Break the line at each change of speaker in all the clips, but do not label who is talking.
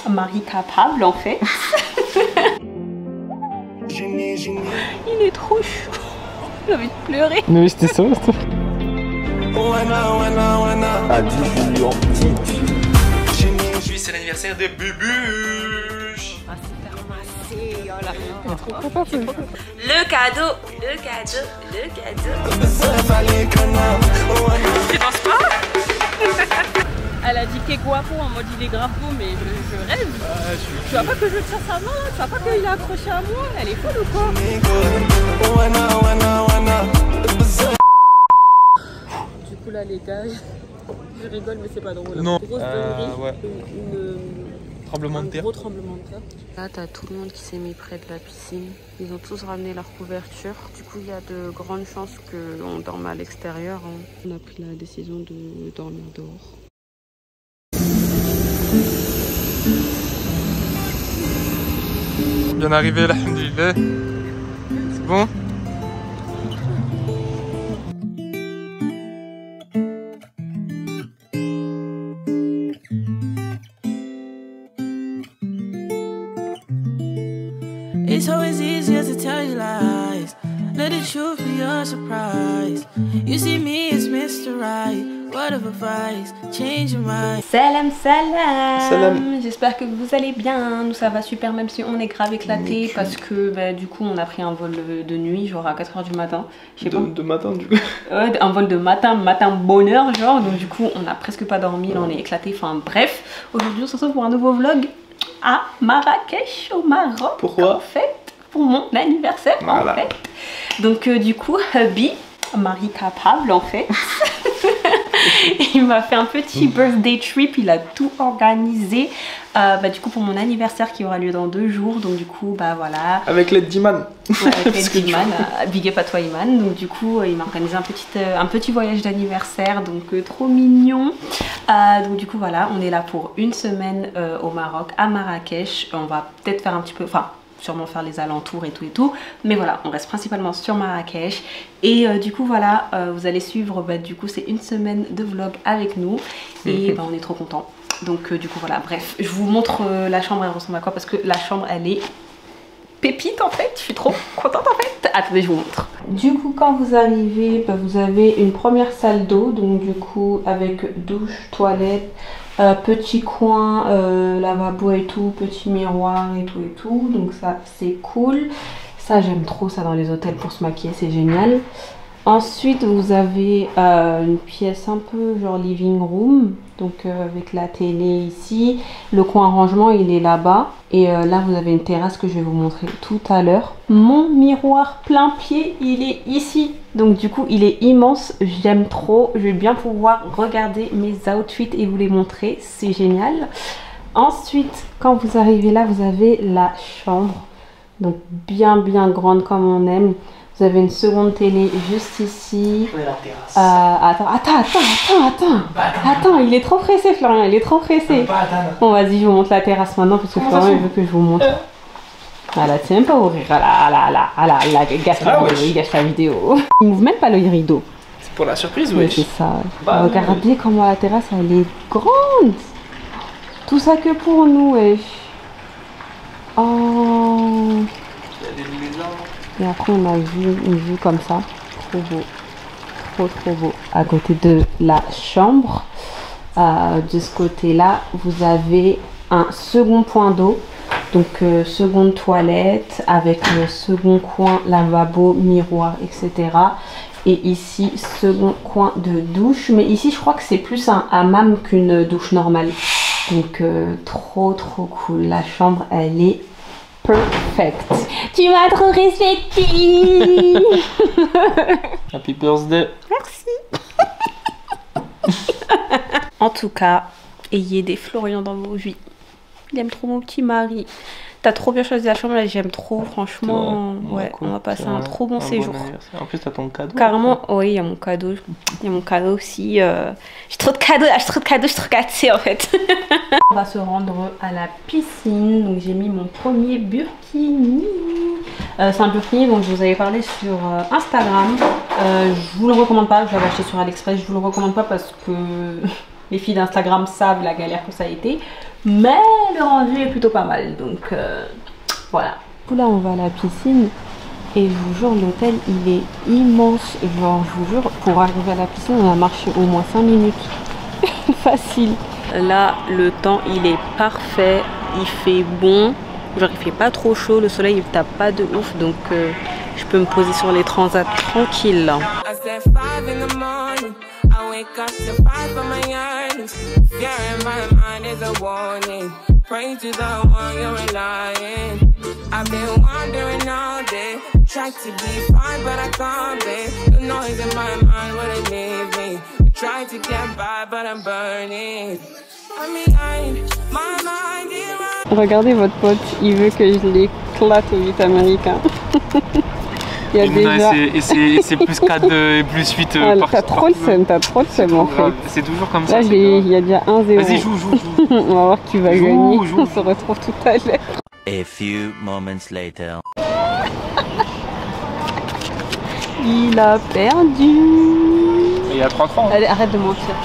mari capable en fait. Il est trop chou. J'ai envie de pleurer.
Mais oui, c'était ça. À 10 millions. Aujourd'hui, c'est l'anniversaire de Bubuche.
Ah, super massé. Oh là là. Le cadeau. Tu penses pas? Elle a dit qu'est guapo en mode il est grave beau, mais je rêve. Tu vois pas que je tiens sa main, tu vois pas qu'il est accroché à moi, elle est folle ou quoi? Du coup là les gars, je rigole mais c'est pas drôle.
Non.
Grosse dinguerie,
Ouais. Tremblement de terre.
Gros tremblement de terre. Là t'as tout le monde qui s'est mis près de la piscine. Ils ont tous ramené leur couverture. Du coup il y a de grandes chances qu'on dorme à l'extérieur. On a pris la décision de dormir dehors.
Bien arrivé, alhamdoulilah. C'est bon?
It's always easier to tell you lies. Let the truth be your surprise. You see me as Mr. Right. What of advice? Change your mind.
Salam salam. J'espère que vous allez bien. Nous ça va super même si on est grave éclaté parce que bah, du coup on a pris un vol de nuit genre à 4 h du matin. Je sais pas.
De matin du coup.
Ouais, un vol de matin bonheur genre. Donc du coup on a presque pas dormi, là on est éclaté. Enfin bref, aujourd'hui on se retrouve pour un nouveau vlog à Marrakech au Maroc.
Pourquoi?
En fait, pour mon anniversaire
voilà.
En fait. Donc du coup hubby, mari capable en fait. Il m'a fait un petit birthday trip, il a tout organisé bah, du coup pour mon anniversaire qui aura lieu dans 2 jours. Donc du coup bah voilà.
Avec l'aide d'Iman.
Ouais, avec l'aide d'Iman, big up à toi Iman. Donc du coup il m'a organisé un petit voyage d'anniversaire, donc trop mignon. Donc du coup voilà, on est là pour une semaine au Maroc, à Marrakech. On va peut-être faire un petit peu, enfin sûrement faire les alentours et tout, mais voilà, on reste principalement sur Marrakech. Et du coup voilà, vous allez suivre, bah, du coup c'est une semaine de vlog avec nous et bah, on est trop contents. Donc du coup voilà, bref, je vous montre la chambre, elle ressemble à quoi, parce que la chambre elle est pépite en fait, je suis trop contente en fait. Attendez, je vous montre. Du coup quand vous arrivez, bah, vous avez une première salle d'eau, donc du coup avec douche, toilette, petit coin, lavabo et tout, petit miroir et tout, donc ça c'est cool. Ça j'aime trop ça dans les hôtels pour se maquiller, c'est génial. Ensuite vous avez une pièce un peu genre living room, donc avec la télé ici. Le coin rangement il est là-bas. Et là vous avez une terrasse que je vais vous montrer tout à l'heure. Mon miroir plein pied il est ici. Donc du coup il est immense, j'aime trop. Je vais bien pouvoir regarder mes outfits et vous les montrer, c'est génial. Ensuite quand vous arrivez là vous avez la chambre. Donc bien grande comme on aime. Vous avez une seconde télé juste ici.
Ouais, la terrasse.
Attends, il est trop pressé Florian, il est trop pressé. Bon vas-y, je vous montre la terrasse maintenant parce que Florian il veut que je vous montre. Voilà, tu sais même pas ouvrir. Il gâche la vidéo. Il m'ouvre même pas le rideau.
C'est pour la surprise,
oui.
Oui,
c'est ça. Bah, regardez comment la terrasse elle est grande. Tout ça que pour nous, wesh. Oh.
Il y a des maisons.
Et après on a une vue comme ça, trop beau, trop beau. À côté de la chambre, de ce côté là, vous avez un second point d'eau, donc seconde toilette avec le second coin lavabo, miroir, etc. Et ici second coin de douche, mais ici je crois que c'est plus un hammam qu'une douche normale. Donc trop cool, la chambre elle est perfect. Tu m'as trop respecté.
Happy birthday.
Merci. En tout cas, ayez des Florian dans vos vies. Il aime trop mon petit mari. T'as trop bien choisi la chambre, là j'aime trop, franchement. Ouais, cool. On va passer un trop bon séjour.
En plus t'as ton cadeau.
Carrément, oui, il y a mon cadeau. Il y a mon cadeau aussi. J'ai trop de cadeaux, je suis trop gâtée en fait. On va se rendre à la piscine. Donc j'ai mis mon premier burkini. C'est un burkini dont je vous avais parlé sur Instagram. Je vous le recommande pas, je l'avais acheté sur AliExpress. Je vous le recommande pas parce que les filles d'Instagram savent la galère que ça a été. mais le rendu est plutôt pas mal. Donc voilà. Là on va à la piscine et je vous jure l'hôtel il est immense. Genre je vous jure pour arriver à la piscine on a marché au moins 5 minutes. Facile. Là le temps il est parfait, il fait bon, genre il fait pas trop chaud, le soleil il tape pas de ouf donc je peux me poser sur les transats tranquille. Pray to the one you're relying. I've been wondering all day. Tried to be fine, but I can't be. The noise in my mind wouldn't leave me. Tried to get by, but I'm burning. I'm behind my mind. Regardez votre pote, il veut que je l'éclate au 8 américain. Il y a
et
déjà...
c'est plus 4 et plus 8
T'as trop le seum, en fait.
C'est toujours comme
ça. Là, il y a déjà 1-0.
Vas-y, joue.
On va voir qui va gagner. On se retrouve tout à l'heure.
A few moments later.
Il a perdu.
Il y a 3 francs.
Allez, arrête de mentir.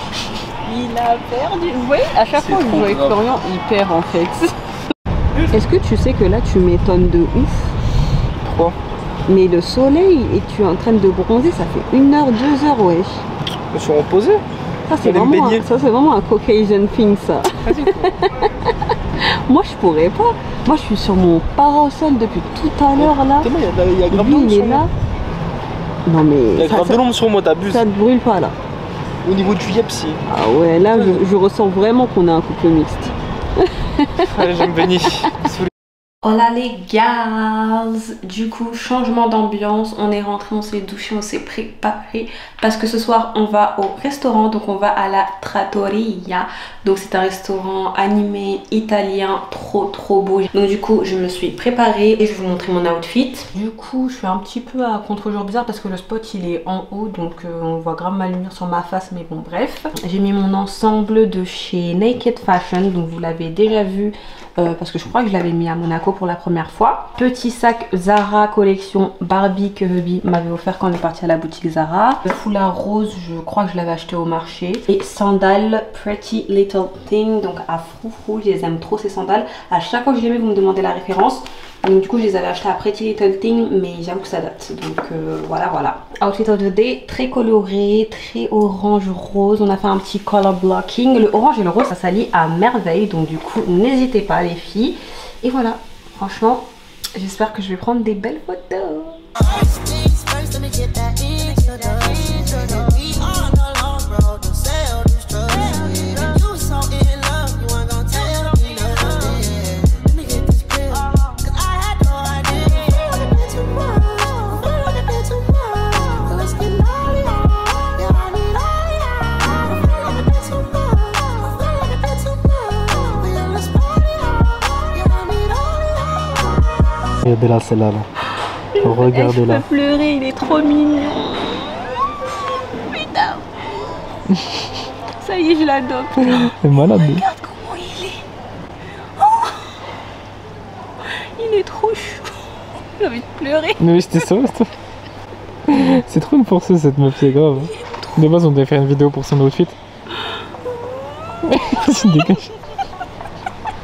Il a perdu. Vous voyez, à chaque fois que je joue avec Florian, il perd en fait. Est-ce que tu sais que là, tu m'étonnes de ouf?
Pourquoi?
Mais le soleil et tu es en train de bronzer, ça fait 1 heure, 2 heures, wesh.
Je suis reposé.
Ça c'est vraiment un Caucasian thing ça. Moi je pourrais pas. Moi je suis sur mon parasol depuis tout à l'heure là.
Il y a grave de l'ombre sur moi.
Non mais.
Il y a grave de l'ombre sur moi, t'abuses.
Ça te brûle pas là.
Au niveau du yep si.
Ah ouais là je ressens vraiment qu'on a un couple mixte.
Allez j'aime Benny.
Hola les gars, du coup changement d'ambiance, on est rentré, on s'est douché, on s'est préparé parce que ce soir on va au restaurant, donc on va à la Trattoria, donc c'est un restaurant animé italien trop beau. Donc du coup je me suis préparée et je vais vous montrer mon outfit. Du coup je suis un petit peu à contre-jour bizarre parce que le spot il est en haut donc on voit grave ma lumière sur ma face, mais bon bref. J'ai mis mon ensemble de chez Naked Fashion, donc vous l'avez déjà vu. Parce que je crois que je l'avais mis à Monaco pour la première fois. Petit sac Zara collection Barbie que Hubby m'avait offert quand on est parti à la boutique Zara. Le foulard rose, je crois que je l'avais acheté au marché. Et sandales Pretty Little Thing, donc à froufrou, je les aime trop ces sandales. À chaque fois que je les mets, vous me demandez la référence. Donc du coup je les avais achetés à Pretty Little Thing, mais j'avoue que ça date. Donc voilà. Outfit of the day, très coloré, très orange rose. On a fait un petit color blocking. Le orange et le rose ça s'allie à merveille. Donc du coup n'hésitez pas les filles. Et voilà, franchement j'espère que je vais prendre des belles photos.
Regardez-la celle-là. Regardez-la.
Je peux pleurer, il est trop mignon. Putain. Ça y est, je l'adopte.
C'est malade.
Regarde comment il est. Oh, il est trop chou. J'ai envie de pleurer.
Mais c'était ça. C'est trop une forceuse cette meuf, c'est grave. De base on devait faire une vidéo pour son outfit.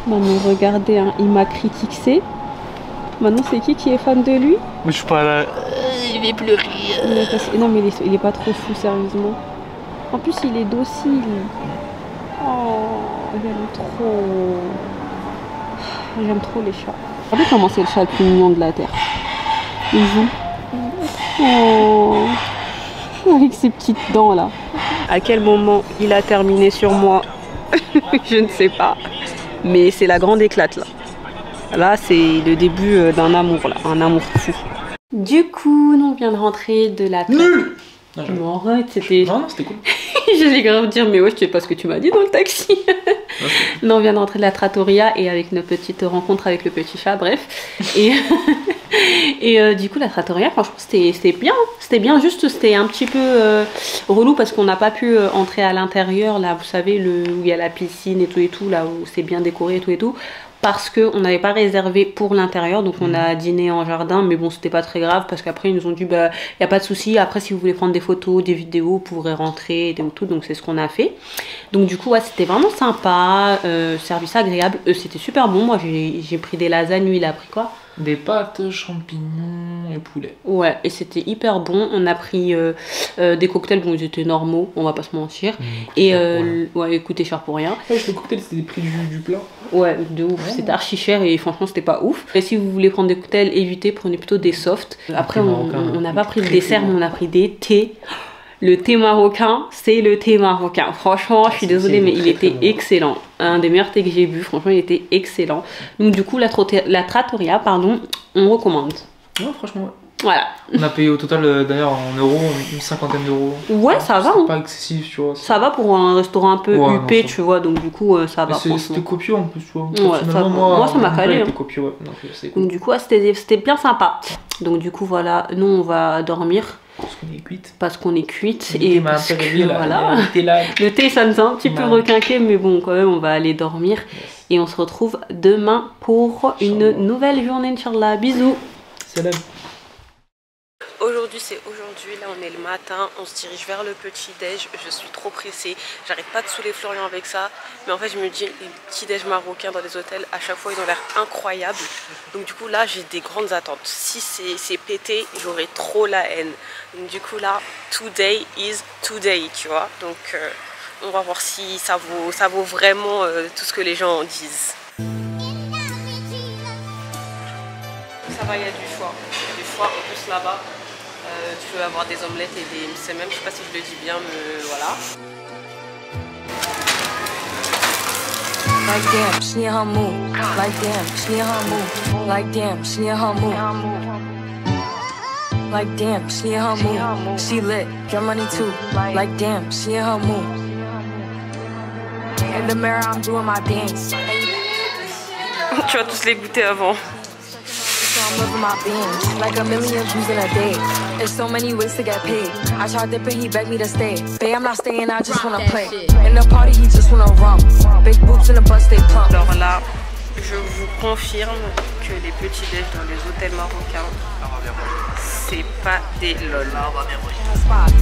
Non mais regardez, hein, il m'a critiqué. Maintenant c'est qui est fan de lui?
Mais je suis pas là.
Il va pleurer. Non mais il est pas trop fou sérieusement. En plus il est docile. Oh, j'aime trop les chats. Regardez comment c'est le chat le plus mignon de la terre. Il joue. Oh, avec ses petites dents là. À quel moment il a terminé sur moi? Je ne sais pas. Mais c'est la grande éclate là. Là, c'est le début d'un amour, là, un amour fou. Du coup, on vient de rentrer de la...
Nul!
Non, arrête, c'était...
Non, c'était cool.
J'allais grave dire, mais ouais, je sais pas ce que tu m'as dit dans le taxi. Non, on vient de rentrer de la Trattoria et avec nos petites rencontres avec le petit chat, bref. Et du coup, la Trattoria, franchement, c'était bien. C'était bien, juste c'était un petit peu relou parce qu'on n'a pas pu entrer à l'intérieur, là, vous savez, où il y a la piscine et tout, là où c'est bien décoré et tout. parce qu'on n'avait pas réservé pour l'intérieur, donc on a dîné en jardin, mais bon c'était pas très grave parce qu'après ils nous ont dit bah y a pas de souci, après si vous voulez prendre des photos, des vidéos, vous pourrez rentrer et tout, donc c'est ce qu'on a fait. Donc du coup ouais, c'était vraiment sympa, service agréable, c'était super bon. Moi j'ai pris des lasagnes, lui il a pris quoi?
Des pâtes, champignons et poulet.
Ouais, et c'était hyper bon. On a pris des cocktails, bon ils étaient normaux, on va pas se mentir. Et ouais, ils coûtaient cher pour rien.
Ouais, le cocktail c'était des prix du plat.
Ouais, de ouf, c'était archi cher et franchement c'était pas ouf. Et si vous voulez prendre des cocktails, évitez, prenez plutôt des softs. Après on n'a pas pris le dessert, mais on a pris des thés. Le thé marocain, c'est le thé marocain. Franchement, je suis désolée, mais il était excellent. Un des meilleurs thés que j'ai bu, franchement, il était excellent. Donc du coup, la trattoria, pardon, on recommande.
Ouais, franchement, ouais.
Voilà.
On a payé au total, d'ailleurs, en euros, une cinquantaine d'euros.
Ouais, ça va. Hein.
Pas excessif, tu vois.
Ça va pour un restaurant un peu huppé, tu vois, donc du coup, ça va.
C'était copieux en plus, tu vois.
Ouais, moi, ça m'a calé.
Hein. Copieux, ouais.
Donc du coup, c'était bien sympa. Donc du coup, voilà, nous, on va dormir.
Parce qu'on est cuite.
Parce qu'on est cuite.
Et parce que, voilà.
Le thé, ça nous a un petit peu requinqué, mais bon, quand même, on va aller dormir. Yes. Et on se retrouve demain pour une nouvelle journée, Inch'Allah. Bisous.
Salam.
Aujourd'hui, c'est aujourd'hui. Là, on est le matin. On se dirige vers le petit-déj. Je suis trop pressée. J'arrête pas de saouler Florian avec ça. Mais en fait, je me dis, les petits-déj marocains dans les hôtels, à chaque fois, ils ont l'air incroyables. Donc, du coup, là, j'ai des grandes attentes. Si c'est pété, j'aurai trop la haine. Donc, du coup, là, today is today, tu vois. Donc, on va voir si ça vaut vraiment tout ce que les gens disent. Ça va, il y a du choix. Il y a du choix. En plus, là-bas, tu peux avoir des omelettes et des msmm. Je sais pas si je le dis bien, mais voilà.
Like damn, she in her mood. Like damn, she in her mood. Like damn, she in her mood. Like damn, she in her mood. She lit, get money too. Like damn, she in her mood. In the mirror, I'm doing my dance.
Tu vas tous les goûter avant.
I'm living my being like a million views in a day. There's so many ways to get paid. I tried dipping, he begged me to stay. Babe, I'm not staying, I just wanna play. In the party, he just wanna rum. Big boobs in the bus, they pump.
Alors là, je vous confirme que les petits déj dans les hôtels marocains, c'est pas des lol.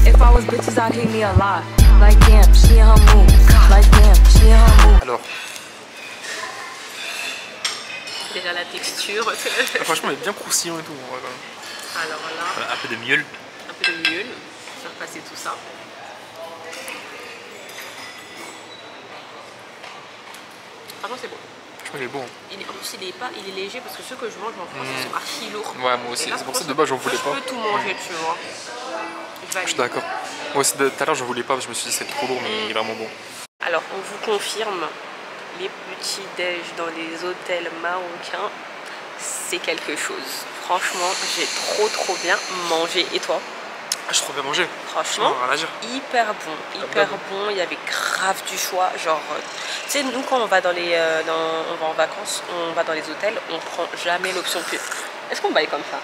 If I was bitches, I'd hate me a lot. Like damn, she in her mood. Like damn, she in her mood.
Alors.
Déjà la texture.
Franchement, il est bien croustillant et tout.
Alors là,
un peu de miel.
Un peu de miel. Faire passer tout ça. Franchement, c'est bon.
Franchement, il est bon.
En plus, il est léger parce que ceux que je mange en France, ils sont archi lourds.
Ouais, moi aussi. C'est pour ça que de base, j'en voulais pas.
Je peux tout manger, tu vois.
Je suis d'accord. Moi aussi, tout à l'heure, je voulais pas parce que je me suis dit c'est trop lourd, mais il est vraiment bon.
Alors, on vous confirme. Les petits déj dans les hôtels marocains, c'est quelque chose. Franchement, j'ai trop bien mangé. Et toi?
J'ai trop bien mangé.
Franchement, hyper bon. Il y avait grave du choix. Genre, tu sais, nous quand on va on va en vacances, on va dans les hôtels, on prend jamais l'option pub. Est-ce qu'on baille comme ça?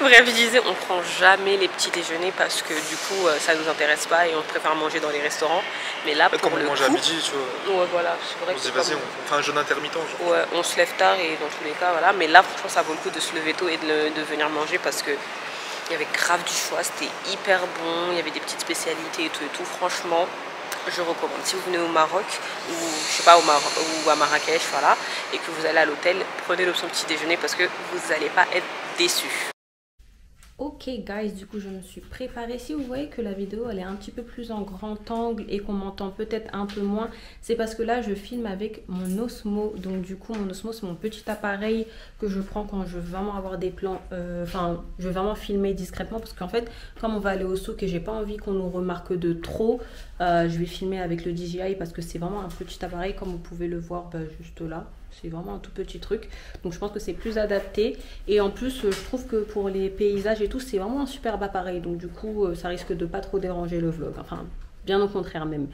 Bref, je disais, on prend jamais les petits déjeuners parce que du coup, ça nous intéresse pas et on préfère manger dans les restaurants. Mais là, pour le coup,
à midi, tu vois.
Ouais, voilà, c'est vrai.
On se dit, vas-y, on fait un jeûne intermittent. Genre.
Ouais, on se lève tard et dans tous les cas, voilà. Mais là, franchement, ça vaut le coup de se lever tôt et de venir manger parce que il y avait grave du choix. C'était hyper bon. Il y avait des petites spécialités et tout. Franchement, je recommande. Si vous venez au Maroc ou je sais pas au Maroc ou à Marrakech, voilà, et que vous allez à l'hôtel, prenez l'option petit déjeuner parce que vous n'allez pas être déçus. Ok guys, du coup je me suis préparée. Si vous voyez que la vidéo elle est un petit peu plus en grand angle et qu'on m'entend peut-être un peu moins, c'est parce que là je filme avec mon Osmo. Donc du coup mon Osmo c'est mon petit appareil que je prends quand je veux vraiment avoir des plans, je veux vraiment filmer discrètement parce qu'en fait comme on va aller au souk et j'ai pas envie qu'on nous remarque de trop, je vais filmer avec le DJI parce que c'est vraiment un petit appareil comme vous pouvez le voir juste là. C'est vraiment un tout petit truc. Donc je pense que c'est plus adapté. Et en plus, je trouve que pour les paysages et tout, c'est vraiment un superbe appareil. Donc du coup, ça risque de pas trop déranger le vlog. Enfin, bien au contraire même.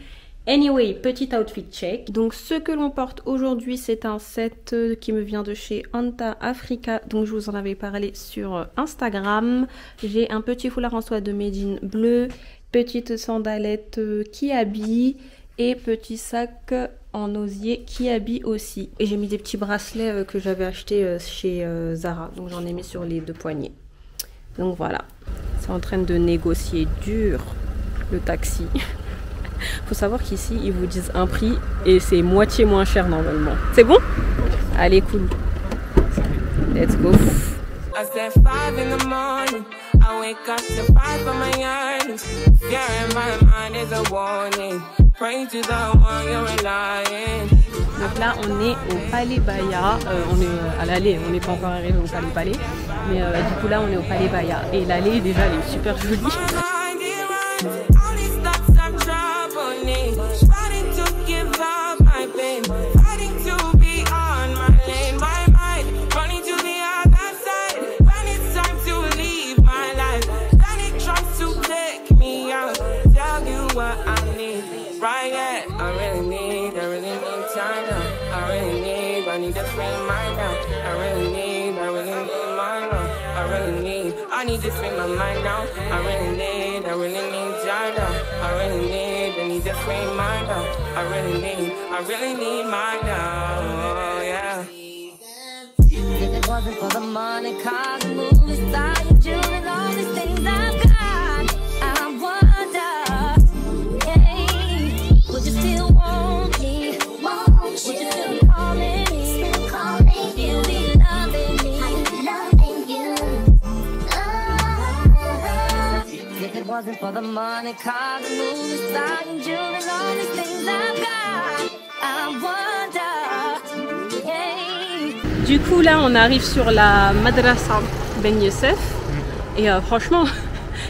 Anyway, petit outfit check. Donc ce que l'on porte aujourd'hui, c'est un set qui me vient de chez Anta Africa. Donc je vous en avais parlé sur Instagram. J'ai un petit foulard en soie de Médine bleu. Petite sandalette qui habille. Et petit sac en osier qui habille aussi. Et j'ai mis des petits bracelets que j'avais achetés chez Zara. Donc j'en ai mis sur les 2 poignets. Donc voilà, c'est en train de négocier dur le taxi. Faut savoir qu'ici ils vous disent un prix et c'est moitié moins cher normalement. C'est bon? Allez, cool. Let's go.
I said 5 in the morning. I wake up to 5 for my earnings. Fear in my mind is a warning. Pray to the one you're relying.
Donc là on est au Palais Baya, on est à l'allée, on n'est pas encore arrivé au Palais, mais du coup là on est au Palais Baya et l'allée déjà elle est super jolie.
I need to free my mind now. I really need Jada. I need to free my now. I really need my now. Yeah. If it wasn't for the money, cars, movies, style, jewelry, all these things I've got, I wonder, hey, would you still want me? Would you still be calling me? Still be loving me? If it wasn't for the money, cars, movies, style, jewelry, all these things I've got, I wonder, hey.
Du coup là on arrive sur la Madrasa Ben Youssef et franchement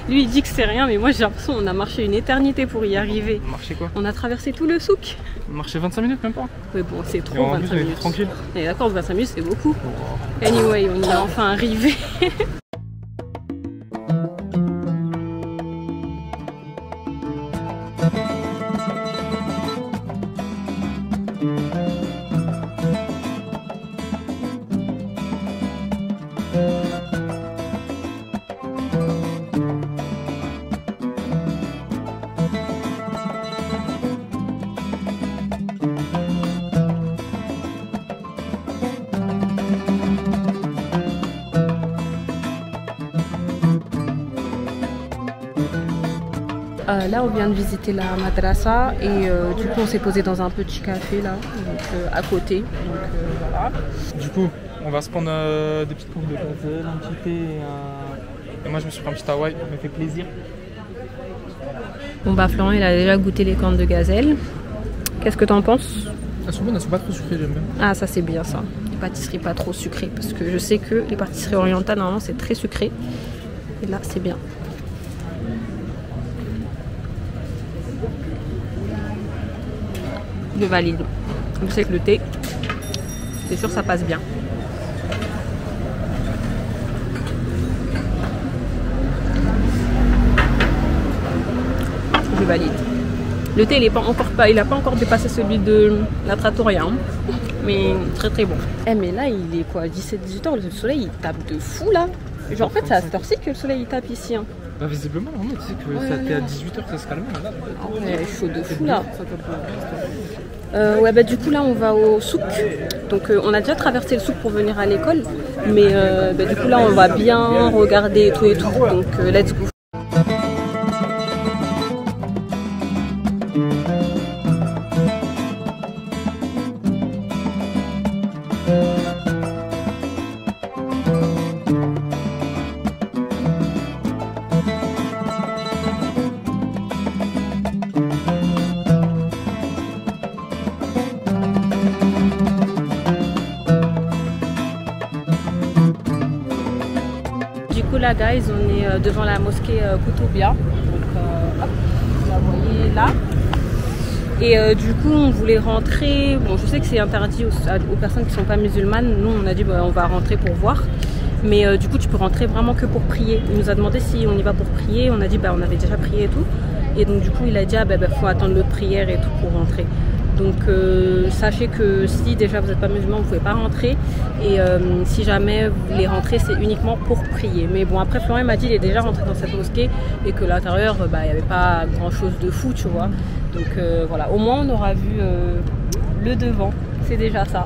lui il dit que c'est rien mais moi j'ai l'impression qu'on a marché une éternité pour y arriver.
Marcher quoi?
On a traversé tout le souk.
Marcher 25 minutes même pas?
Oui bon c'est trop 25 minutes.
Tranquille.
Et d'accord 25 minutes c'est beaucoup. Anyway on y est enfin arrivé. Là on vient de visiter la madrasa et du coup on s'est posé dans un petit café là, donc, à côté. Donc, voilà.
Du coup on va se prendre des petites pompes de gazelle, un petit thé et moi je me suis pris un petit Hawaï, ça me fait plaisir.
Bon bah Florent il a déjà goûté les cornes de gazelle. Qu'est-ce que t'en penses?
Elles sont bonnes, elles sont pas trop sucrées, j'aime bien.
Ah ça c'est bien ça, les pâtisseries pas trop sucrées parce que je sais que les pâtisseries orientales normalement c'est très sucré et là c'est bien. Je valide. Je sais que le thé, c'est sûr ça passe bien. Je valide. Le thé il n'a pas encore dépassé celui de la Trattoria, hein, mais très très bon. Eh mais là il est quoi, 17-18 h, le soleil il tape de fou là. Genre en fait c'est à cette heure-ci que le soleil il tape ici. Hein.
Bah visiblement, non, tu sais que ça était à 18 h que ça se calme là.
Ouais, chaud de fou là. Ouais bah du coup là on va au souk. Donc on a déjà traversé le souk pour venir à l'école. Mais bah, du coup là on va bien regarder tout et tout. Donc let's go. Là guys on est devant la mosquée Koutoubia, donc hop, vous la voyez là et du coup on voulait rentrer, bon je sais que c'est interdit aux personnes qui sont pas musulmanes, nous on a dit bah, on va rentrer pour voir mais du coup tu peux rentrer vraiment que pour prier. Il nous a demandé si on y va pour prier, on a dit bah on avait déjà prié et tout et donc du coup il a dit ah bah, faut attendre l'autre prière et tout pour rentrer. Donc sachez que si déjà vous n'êtes pas musulman, vous ne pouvez pas rentrer. Et si jamais vous voulez rentrer, c'est uniquement pour prier. Mais bon, après Florent m'a dit qu'il est déjà rentré dans cette mosquée et que l'intérieur, bah, il n'y avait pas grand chose de fou, tu vois. Donc voilà, au moins on aura vu le devant, c'est déjà ça.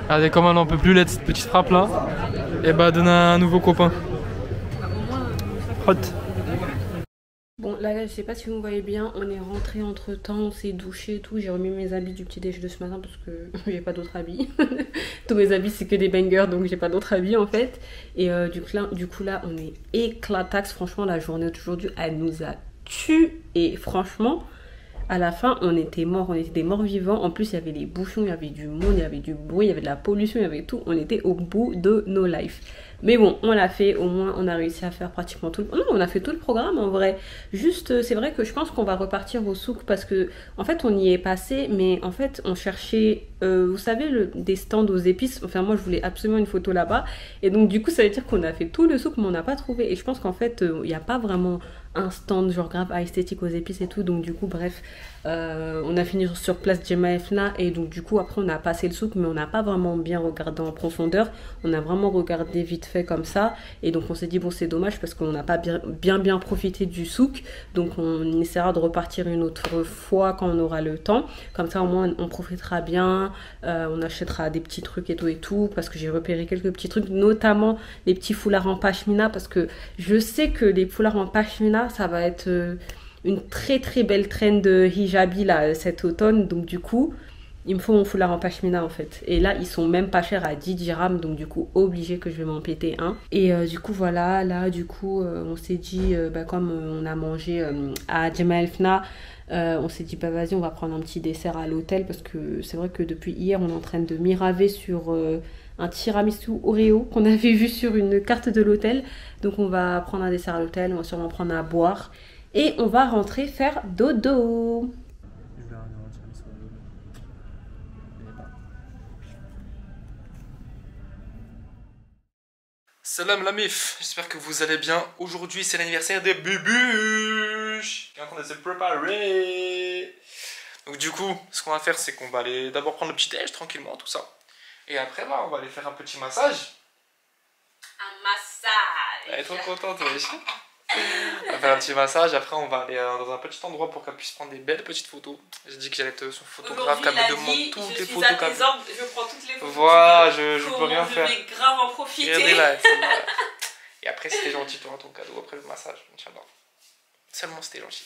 Regardez comment elle en peut plus là, cette petite frappe là. Et bah donne un nouveau copain. Hot.
Bon là je sais pas si vous me voyez bien, on est rentré entre temps, on s'est douché et tout, j'ai remis mes habits du petit déj de ce matin parce que j'ai pas d'autres habits. Tous mes habits c'est que des bangers donc j'ai pas d'autres habits en fait. Et du coup là on est éclatax, franchement la journée d'aujourd'hui elle nous a tué et franchement à la fin on était morts, on était des morts vivants. En plus il y avait les bouchons, il y avait du monde, il y avait du bruit, il y avait de la pollution, il y avait tout, on était au bout de nos lives. Mais bon, on l'a fait, au moins on a réussi à faire pratiquement tout le... Non, on a fait tout le programme en vrai. Juste, c'est vrai que je pense qu'on va repartir au souk parce que, en fait, on y est passé, mais en fait, on cherchait, vous savez, des stands aux épices. Enfin, moi, je voulais absolument une photo là-bas. Et donc, du coup, ça veut dire qu'on a fait tout le souk, mais on n'a pas trouvé. Et je pense qu'en fait, il n'y a pas vraiment un stand genre grave esthétique aux épices et tout. Donc, du coup, bref, on a fini sur place Jemma et Fna. Et donc, du coup, après, on a passé le souk, mais on n'a pas vraiment bien regardé en profondeur. On a vraiment regardé vite fait comme ça, et donc on s'est dit bon c'est dommage parce qu'on n'a pas bien profité du souk, donc on essaiera de repartir une autre fois quand on aura le temps, comme ça au moins on profitera bien, on achètera des petits trucs et tout parce que j'ai repéré quelques petits trucs, notamment les petits foulards en pashmina, parce que je sais que les foulards en pashmina ça va être une très belle trend de hijabi là cet automne, donc du coup il me faut mon foulard en pashmina en fait. Et là, ils sont même pas chers à 10 dirhams. Donc du coup, obligé que je vais m'en péter un. Et du coup, voilà. Là, du coup, on s'est dit, comme on a mangé à Jemma El Fna, on s'est dit, bah vas-y, on va prendre un petit dessert à l'hôtel. Parce que c'est vrai que depuis hier, on est en train de miraver sur un tiramisu Oreo qu'on avait vu sur une carte de l'hôtel. Donc on va prendre un dessert à l'hôtel. On va sûrement prendre à boire. Et on va rentrer faire dodo.
Salam la mif, j'espère que vous allez bien. Aujourd'hui c'est l'anniversaire de Bubuche. On va se préparer. Donc du coup, ce qu'on va faire c'est qu'on va aller d'abord prendre le petit déj tranquillement, tout ça. Et après bah, on va aller faire un petit massage.
Un massage.
Elle est trop contente, wesh. On va faire un petit massage, après on va aller dans un petit endroit pour qu'elle puisse prendre des belles petites photos. J'ai dit que j'allais être son photographe, qu'elle me demande toutes les photos qu'elle veut.
Je prends toutes les photos.
Voilà, je peux rien faire.
Je vais grave en profiter.
Regardez là, et après c'était gentil, tu auras ton cadeau après le massage. Inch'Allah. Seulement c'était gentil.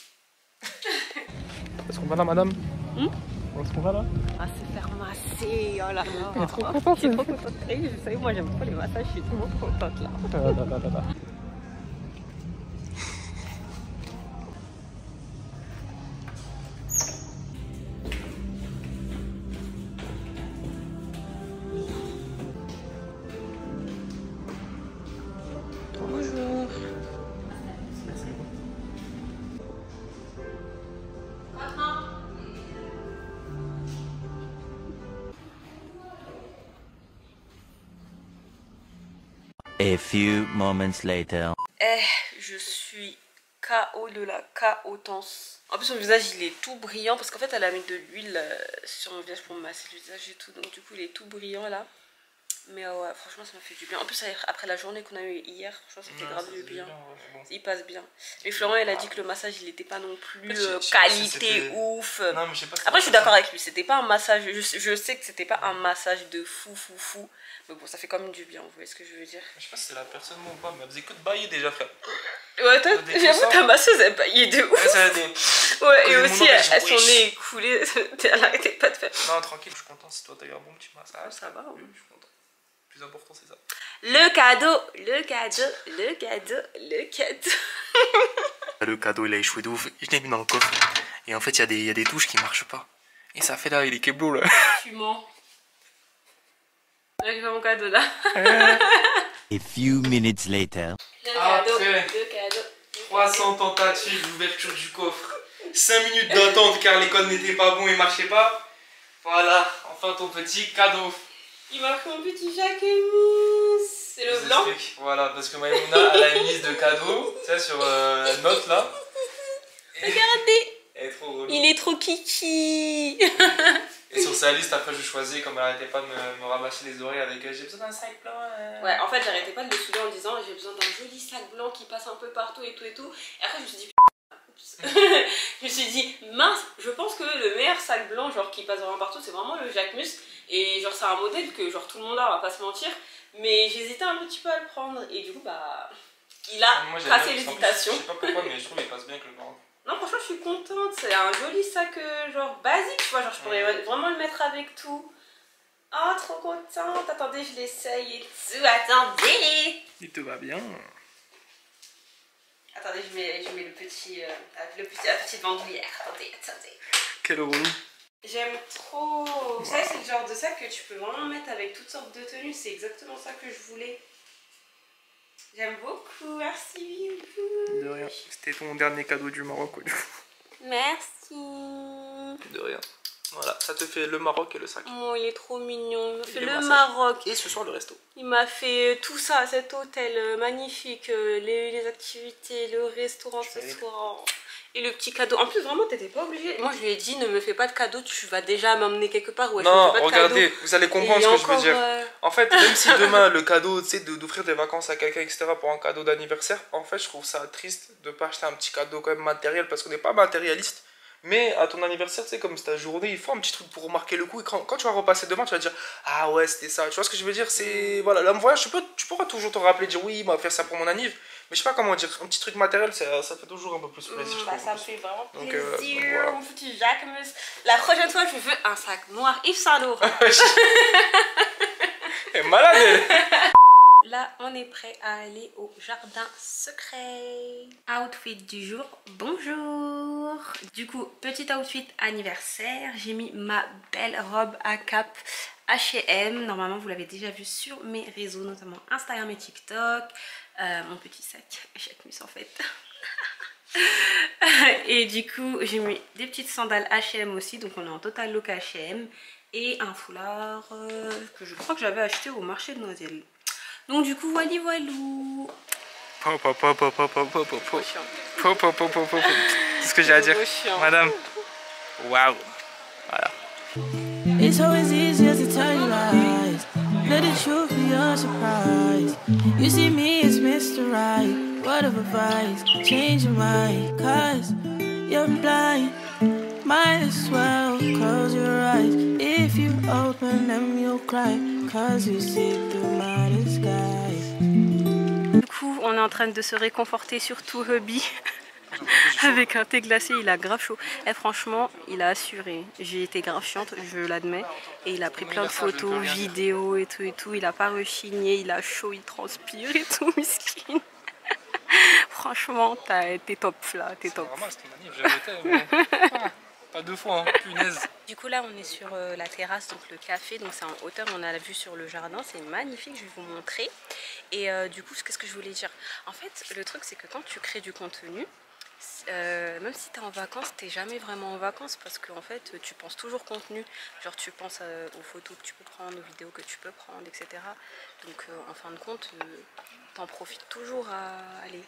Est-ce qu'on va là, madame? Est-ce qu'on va là?
Ah, se faire masser, oh là là.
Elle est trop contente.
Je suis trop contente. Vous savez, moi j'aime trop les massages, je suis trop contente là. Bonjour.
A few moments later.
Je suis KO de la KO-tence. En plus, mon visage il est tout brillant parce qu'en fait, elle a mis de l'huile sur mon visage pour me masser le visage et tout. Donc, du coup, il est tout brillant là. Mais ouais, franchement, ça m'a fait du bien. En plus, après la journée qu'on a eu hier, franchement, ça fait grave du bien. Bon. Il passe bien. Mais Florent, elle a dit que le massage, il n'était pas non plus qualité ouf.
Non, mais je sais pas.
Après, je suis d'accord avec lui. C'était pas un massage. Je sais que c'était pas un massage de fou. Mais bon, ça fait quand même du bien. Vous voyez ce que je veux dire?
Je sais pas si c'est la personne ou pas, mais elle faisait que de bailler déjà, frère.
Ouais, toi, j'avoue, ta masseuse, elle baillait de ouf. Ouais, et aussi, son nez est coulé. Elle arrêtait pas de faire.
Non, tranquille, je suis content. Si toi, t'as eu un bon petit massage.
Ça va,
oui, je suis content. Le plus important, c'est ça.
Le cadeau.
Le cadeau, il a échoué de ouf. Je l'ai mis dans le coffre. Et en fait, il y a des touches qui marchent pas. Et ça fait là, il est keblo là.
Tu mens. J'ai mon cadeau là.
A few minutes later.
Après 300 tentatives d'ouverture du coffre, 5 minutes d'attente car l'école n'était pas bon et marchait pas. Voilà, enfin ton petit cadeau.
Il m'a pris mon petit Jacquemus. C'est le blanc.
Voilà, parce que Maïmouna, elle a une liste de cadeaux, tu sais, sur note là. Et
regardez.
Elle est trop relou.
Il est trop kiki.
Et sur sa liste, après, je choisis, comme elle arrêtait pas de me rabâcher les oreilles avec j'ai besoin d'un sac blanc.
Ouais, en fait, j'arrêtais pas de le saouler en disant j'ai besoin d'un joli sac blanc qui passe un peu partout et tout et tout. Et après, je me suis dit, je me suis dit, mince, je pense que le meilleur sac blanc, genre qui passe vraiment partout, c'est vraiment le Jacquemus. Et genre, c'est un modèle que genre tout le monde a, on va pas se mentir. Mais j'hésitais un petit peu à le prendre. Et du coup, bah, il a passé l'hésitation.
Je sais pas pourquoi, mais je trouve qu'il passe bien avec le blanc.
Non, franchement, je suis contente. C'est un joli sac, genre basique, tu vois. Genre, je pourrais vraiment le mettre avec tout. Oh, trop contente. Attendez, je l'essaye et tout. Attendez.
Il te va bien.
Attendez, je mets la petite bandoulière. Attendez.
Quel relou.
J'aime trop. Vous savez, c'est le genre de sac que tu peux vraiment mettre avec toutes sortes de tenues. C'est exactement ça que je voulais. J'aime beaucoup. Merci.
De rien. C'était ton dernier cadeau du Maroc.
Merci.
De rien. Voilà, ça te fait le Maroc et le sac.
Oh, il est trop mignon. Il me fait le Maroc.
Et ce soir, le resto.
Il m'a fait tout ça, cet hôtel magnifique, les activités, le restaurant ce soir. Et le petit cadeau. En plus, vraiment, t'étais pas obligé. Moi, je lui ai dit, ne me fais pas de cadeau, tu vas déjà m'emmener quelque part. Ouais,
non,
je me fais pas
regardez,
de cadeau.
vous allez comprendre ce que je veux dire. En fait, même si demain, le cadeau, tu sais, d'offrir des vacances à quelqu'un, etc., pour un cadeau d'anniversaire, en fait, je trouve ça triste de pas acheter un petit cadeau quand même matériel, parce qu'on n'est pas matérialiste. Mais à ton anniversaire, tu sais, comme c'est ta journée, il faut un petit truc pour remarquer le coup. Et quand tu vas repasser demain, tu vas dire, ah ouais, c'était ça. Tu vois ce que je veux dire? C'est, voilà, là, voyage, tu pourras toujours te rappeler, dire, oui, il m'a fait ça pour mon anniv. Mais je sais pas comment dire, un petit truc matériel, ça fait toujours un peu plus plaisir.
Bah, ça me fait vraiment plaisir,
voilà.
mon petit Jacquemus. La prochaine fois, je veux un sac noir Yves Saint Laurent.
Elle est malade, elle.
Là, on est prêt à aller au jardin secret. Outfit du jour, bonjour. Du coup, petit outfit anniversaire. J'ai mis ma belle robe à cap H&M. Normalement, vous l'avez déjà vu sur mes réseaux, notamment Instagram et TikTok. Mon petit sac Jacquemus en fait. Et du coup, j'ai mis des petites sandales H&M aussi. Donc, on est en total look H&M. Et un foulard que je crois que j'avais acheté au marché de Noiselle. Donc du coup, voilou.
C'est ce que j'ai à dire. Madame. Waouh. Voilà.
It's always easier to tell you lies. Let the truth be your surprise. You see me as Mr. Right. Word of advice, change your mind. Cause you're blind. Might as well close your eyes. If you open them, you'll cry. Cause you see through my disguise.
Du coup, on est en train de se réconforter sur tout hubby. Avec un thé glacé, il a grave chaud. Et franchement, il a assuré. J'ai été grave chiante, je l'admets. Et il a pris plein de photos, vidéos et tout. Il a pas rechigné, il a chaud, il transpire et tout, miskin. Franchement, t'es top là, t'es top.
Pas deux fois, hein, punaise.
Du coup là on est sur la terrasse, donc le café, donc c'est en hauteur, on a la vue sur le jardin, c'est magnifique, je vais vous montrer. Et du coup, qu'est-ce que je voulais dire? En fait, le truc c'est que quand tu crées du contenu, même si tu es en vacances, tu n'es jamais vraiment en vacances parce qu'en fait tu penses toujours contenu, genre tu penses aux photos que tu peux prendre, aux vidéos que tu peux prendre, etc. Donc en fin de compte, tu en profites toujours à aller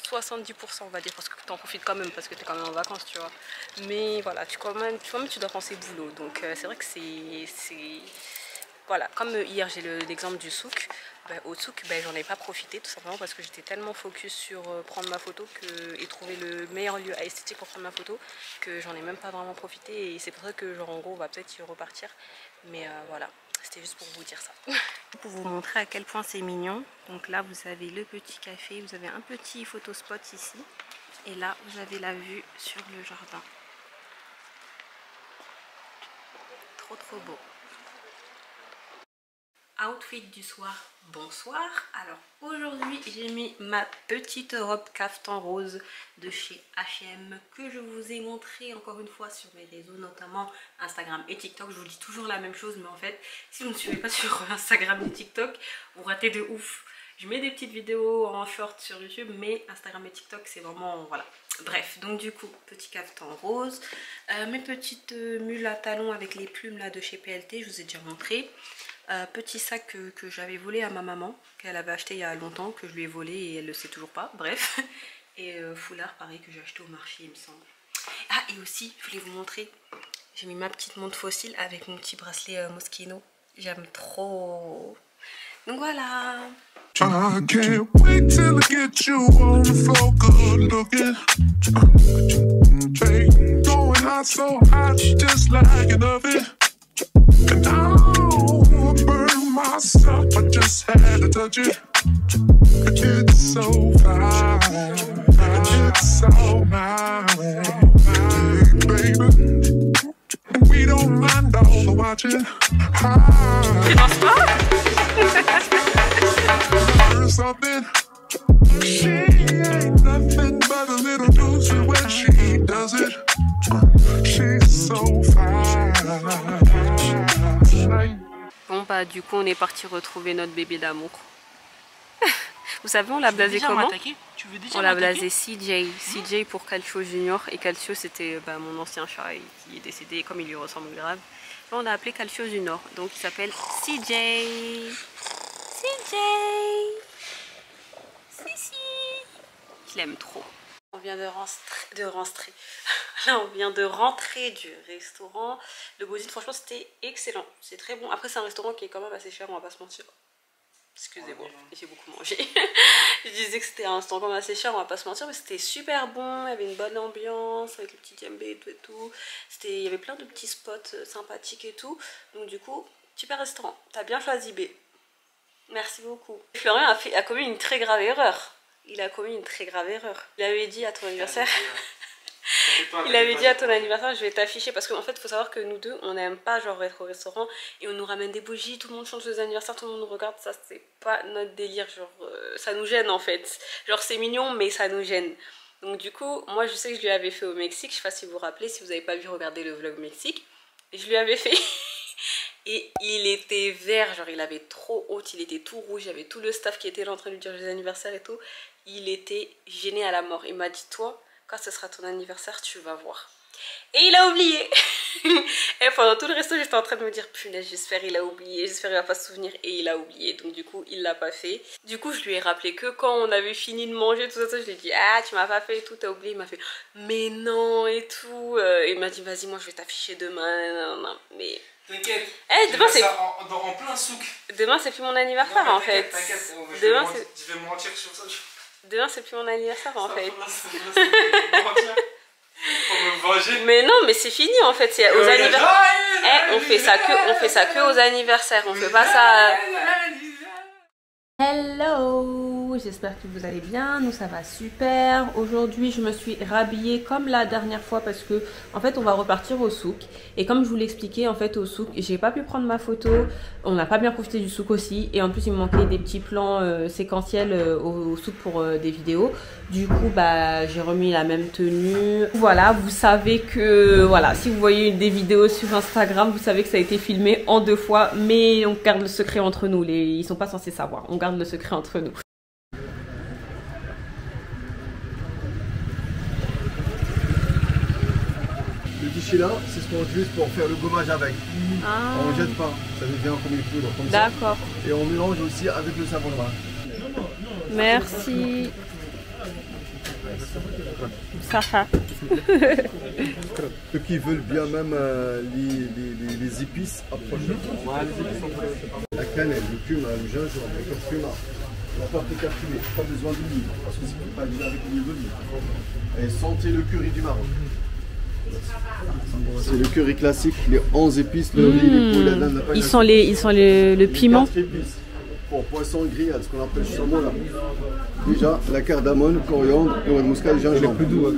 70% on va dire, parce que tu en profites quand même parce que tu es quand même en vacances, tu vois. Mais voilà, tu dois penser boulot, donc c'est vrai que c'est... Voilà, comme hier j'ai l'exemple du souk, au souk j'en ai pas profité tout simplement parce que j'étais tellement focus sur prendre ma photo et trouver le meilleur lieu esthétique pour prendre ma photo que j'en ai même pas vraiment profité, et c'est pour ça que genre en gros on va peut-être y repartir, mais voilà, c'était juste pour vous dire ça. Pour vous montrer à quel point c'est mignon, donc là vous avez le petit café, vous avez un petit photospot ici, et là vous avez la vue sur le jardin. Trop beau. Outfit du soir, bonsoir. Alors aujourd'hui j'ai mis ma petite robe caftan rose de chez H&M que je vous ai montré encore une fois sur mes réseaux, notamment Instagram et TikTok. Je vous dis toujours la même chose, mais en fait si vous ne me suivez pas sur Instagram et TikTok, vous ratez de ouf. Je mets des petites vidéos en short sur YouTube, mais Instagram et TikTok c'est vraiment, voilà. Bref, donc du coup, petit caftan rose, mes petites mules à talons avec les plumes là de chez PLT, je vous ai déjà montré. Petit sac que j'avais volé à ma maman, qu'elle avait acheté il y a longtemps, que je lui ai volé et elle le sait toujours pas, bref. Et foulard pareil que j'ai acheté au marché il me semble. Ah et aussi je voulais vous montrer, j'ai mis ma petite montre fossile avec mon petit bracelet Moschino. J'aime trop. Donc voilà.
I can't wait till I get you on the floor, good looking. Hey, going hot, so hot, just like an oven. And I'll burn myself, I just had to touch it. It's so fine, it's so mine, baby. And we don't mind all the watching. Something. She ain't nothing but a little deuce when she does it. She's so fine.
Bon bah du coup on est parti retrouver notre bébé d'amour. Vous savez on l'a blasé comment? On l'a blasé CJ. CJ pour Calcio Junior. Et Calcio c'était mon ancien chat qui est décédé comme il lui ressemble grave. Là, on l'a appelé Calcio Junior. Donc il s'appelle CJ. CJ. Je l'aime trop. On vient de rentrer. Là, on vient de rentrer du restaurant. Le Bozine, franchement, c'était excellent. C'est très bon. Après, c'est un restaurant qui est quand même assez cher, on va pas se mentir. Excusez-moi, j'ai beaucoup mangé. Je disais que c'était un restaurant quand même assez cher, on va pas se mentir, mais c'était super bon. Il y avait une bonne ambiance avec le petit djembé et tout. Il y avait plein de petits spots sympathiques et tout. Donc, du coup, super restaurant. T'as bien choisi B. Merci beaucoup. Florian a commis une très grave erreur. Il a commis une très grave erreur. Il avait dit à ton anniversaire... Il avait dit à ton anniversaire, je vais t'afficher. Parce qu'en fait, il faut savoir que nous deux, on n'aime pas genre être au restaurant et on nous ramène des bougies, tout le monde chante les anniversaires, tout le monde nous regarde. Ça, c'est pas notre délire. Genre, ça nous gêne en fait. Genre, c'est mignon, mais ça nous gêne. Donc du coup, moi, je sais que je lui avais fait au Mexique. Je sais pas si vous vous rappelez, si vous n'avez pas vu, regardez le vlog Mexique. Et je lui avais fait... Et il était vert, genre il avait trop honte, il était tout rouge, il y avait tout le staff qui était là en train de lui dire les anniversaires et tout. Il était gêné à la mort. Il m'a dit, toi, quand ce sera ton anniversaire, tu vas voir. Et il a oublié. Et pendant tout le resto, j'étais en train de me dire, punaise, j'espère il a oublié, j'espère il va pas se souvenir. Et il a oublié, donc du coup, il l'a pas fait. Du coup, je lui ai rappelé que quand on avait fini de manger, tout ça, je lui ai dit, ah, tu m'as pas fait et tout, t'as oublié. Il m'a fait, mais non et tout. Il m'a dit, vas-y, moi je vais t'afficher demain. Mais...
T'inquiète,
demain c'est
en plein souk.
Demain c'est plus mon anniversaire
non,
en fait.
T'inquiète,
demain
je vais mentir sur ça.
Demain c'est plus mon anniversaire en fait.
Pour me venger.
Mais non, mais c'est fini en fait. C'est aux anniversaires. On fait ça que aux anniversaires. On fait pas ça. Hello, j'espère que vous allez bien, nous ça va super. Aujourd'hui je me suis rhabillée comme la dernière fois parce que en fait on va repartir au souk. Et comme je vous l'expliquais en fait au souk, j'ai pas pu prendre ma photo, on n'a pas bien profité du souk aussi. Et en plus il me manquait des petits plans séquentiels au souk pour des vidéos. Du coup bah j'ai remis la même tenue. Voilà, vous savez que voilà, si vous voyez des vidéos sur Instagram, vous savez que ça a été filmé en 2 fois. Mais on garde le secret entre nous, ils sont pas censés savoir, on garde le secret entre nous.
Le guichet là, c'est ce qu'on utilise pour faire le gommage avec.
Ah.
On ne jette pas, ça devient comme une poudre comme ça.
D'accord.
Et on mélange aussi avec le savon noir.
Merci. Ça va.
Ceux qui veulent bien même les épices approchent. La cannelle, le cumin, le gingembre, le curcuma, la paprika fumée, pas besoin d'huile, parce que c'est pas déjà avec l'huile d'olive. Et sentez le curry du Maroc. C'est le curry classique, les 11 épices, le riz, les poules, la dinde, la paille.
Ils sont le piment.
4 épices pour poisson grillade, ce qu'on appelle chameau là. Déjà, la cardamone, coriandre, noix de muscade et gingembre. Plus doux.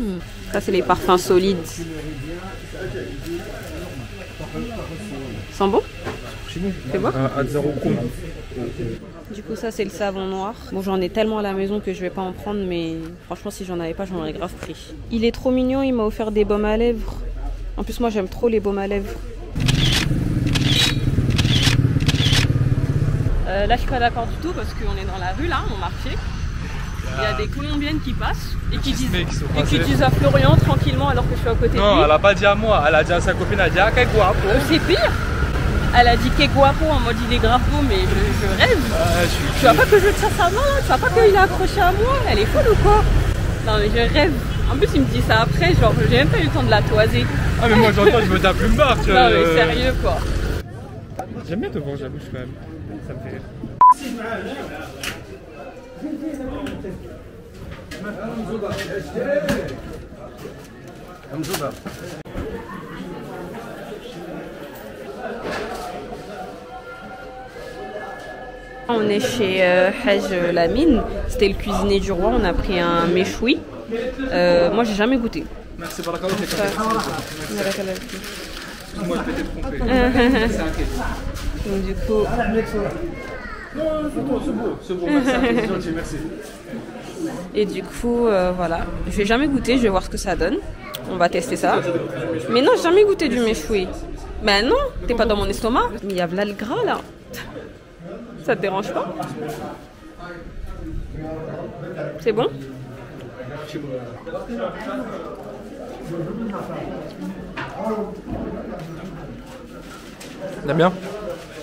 Ça, c'est les parfums solides. Sent bon? C'est bon? Du coup, ça, c'est le savon noir. Bon, j'en ai tellement à la maison que je vais pas en prendre, mais franchement, si j'en avais pas, j'en aurais grave pris. Il est trop mignon, il m'a offert des baumes à lèvres. En plus, moi, j'aime trop les baumes à lèvres. Là, je suis pas d'accord du tout parce qu'on est dans la rue, là, on marchait. Il y a des Colombiennes qui passent et qui disent à Florian tranquillement alors que je suis à côté de lui.
Non, elle a pas dit à moi, elle a dit à sa copine, elle a dit à quel guapo.
C'est pire. Elle a dit qu'est guapo en mode il est grave beau, mais je rêve. Tu vois pas que je tiens sa main, tu vois pas qu'il est accroché à moi, elle est folle ou quoi? Non mais je rêve. En plus il me dit ça après, genre j'ai même pas eu le temps de la toiser.
Ah mais moi j'entends, je me tape une barre, tu vois.
Non mais sérieux quoi.
J'aime bien te voir, j'avoue quand même. Ça me fait rire.
On est chez Haj Lamine, c'était le cuisinier du roi, on a pris un méchoui. Moi j'ai jamais goûté.
Merci pour la carotte. Moi je m'étais trompé. C'est un cake.
Donc du coup...
C'est beau, merci. Merci.
Et du coup, voilà. Je vais jamais goûter, je vais voir ce que ça donne. On va tester ça. Mais non, j'ai jamais goûté du méchoui. Ben non, t'es pas dans mon estomac. Mais il y a là le gras là. Ça te dérange pas? C'est bon?
T'aimes bien?
En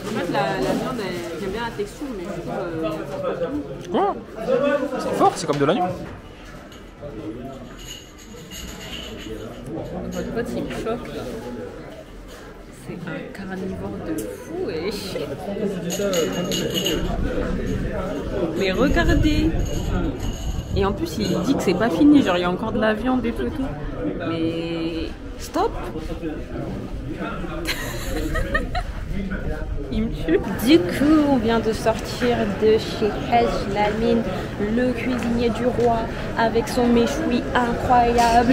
fait, la viande, j'aime bien la texture, mais je trouve...
Quoi? C'est fort, c'est comme de l'agneau.
Votre pote, il me choque là. C'est un carnivore de fou et... Mais regardez! Et en plus, il dit que c'est pas fini, genre il y a encore de la viande et tout et tout. Mais... Stop! Il me tue. Du coup, on vient de sortir de chez Haj Lamine, le cuisinier du roi, avec son méchoui incroyable.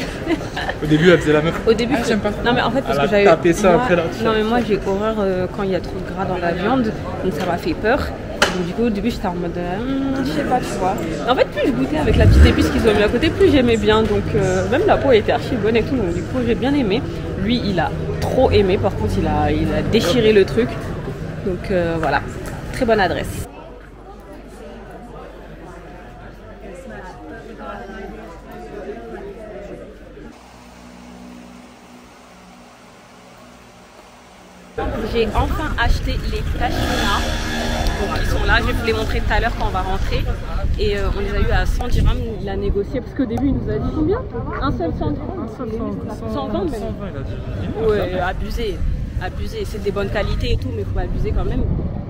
Au début, elle faisait la meuf.
Au début,
j'aime pas.
Non mais en fait, parce que j'avais tapé ça après là. Non mais moi, j'ai horreur quand il y a trop de gras dans la viande, donc ça m'a fait peur. Donc du coup, au début, j'étais en mode, je sais pas, tu vois. En fait, plus je goûtais avec la petite épice qu'ils ont mis à côté, plus j'aimais bien. Donc même la peau était archi bonne et tout, donc du coup, j'ai bien aimé. Lui, il a trop aimé. Par contre, il a déchiré le truc. Donc voilà, très bonne adresse. J'ai enfin acheté les pashminas. Donc ils sont là, je vais vous les montrer tout à l'heure quand on va rentrer. Et on les a eu à 100 dirhams, il a négocié parce qu'au début il nous a dit combien? Un seul 100 dirhams? 120 même. 120 il a dit. Ouais, abusé. Abusé, c'est des bonnes qualités et tout, mais il faut abuser quand même.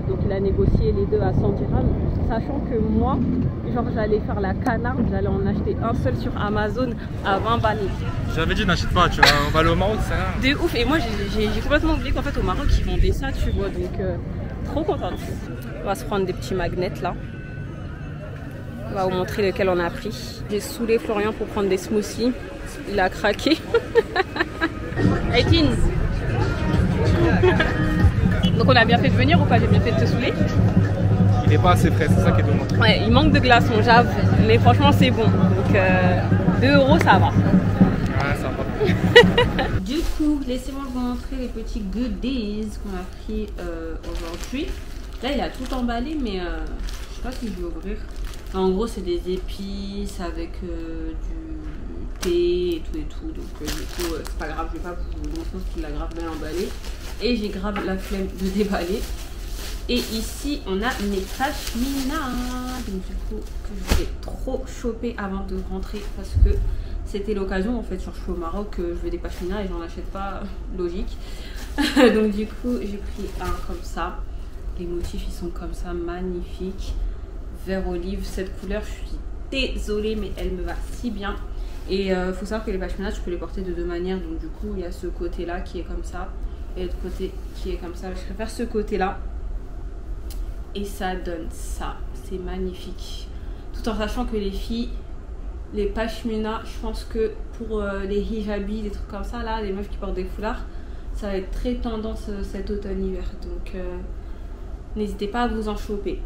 Donc il a négocié les deux à 100 dirhams, sachant que moi, genre j'allais faire la canarde, j'allais en acheter un seul sur Amazon à 20 balles.
J'avais dit n'achète pas, tu vois, on va aller au Maroc, c'est rien.
De ouf, et moi j'ai complètement oublié qu'en fait au Maroc ils vendaient ça, tu vois, donc trop contente. On va se prendre des petits magnets là. On va vous montrer lequel on a pris. J'ai saoulé Florian pour prendre des smoothies, il a craqué. Aïtine. Donc on a bien fait de venir ou pas? J'ai bien fait de te saouler?
Il n'est pas assez frais, c'est ça qui est dommage.
Ouais, il manque de glaçons, j'avoue, mais franchement c'est bon. Donc 2 € ça va.
Ouais, ça va.
Du coup, laissez-moi vous montrer les petits goodies qu'on a pris aujourd'hui. Là il a tout emballé, mais je sais pas si je vais ouvrir. En gros c'est des épices avec du thé et tout. Donc du coup c'est pas grave, je vais pas vous montrer parce qu'il a grave bien emballé. Et j'ai grave la flemme de déballer. Et ici on a mes pashminas. Donc du coup que je voulais trop choper avant de rentrer parce que c'était l'occasion en fait. Genre je suis au Maroc, je veux des pashminas et j'en achète pas, logique. Donc du coup j'ai pris un comme ça. Les motifs ils sont comme ça, magnifiques. Vert olive, cette couleur je suis désolée mais elle me va si bien. Et faut savoir que les pashminas tu peux les porter de deux manières. Donc du coup il y a ce côté là qui est comme ça et l'autre côté qui est comme ça. Je préfère ce côté là et ça donne ça, c'est magnifique, tout en sachant que les filles, les pashminas, je pense que pour les hijabis, des trucs comme ça là, les meufs qui portent des foulards, ça va être très tendance cet automne-hiver. Donc n'hésitez pas à vous en choper.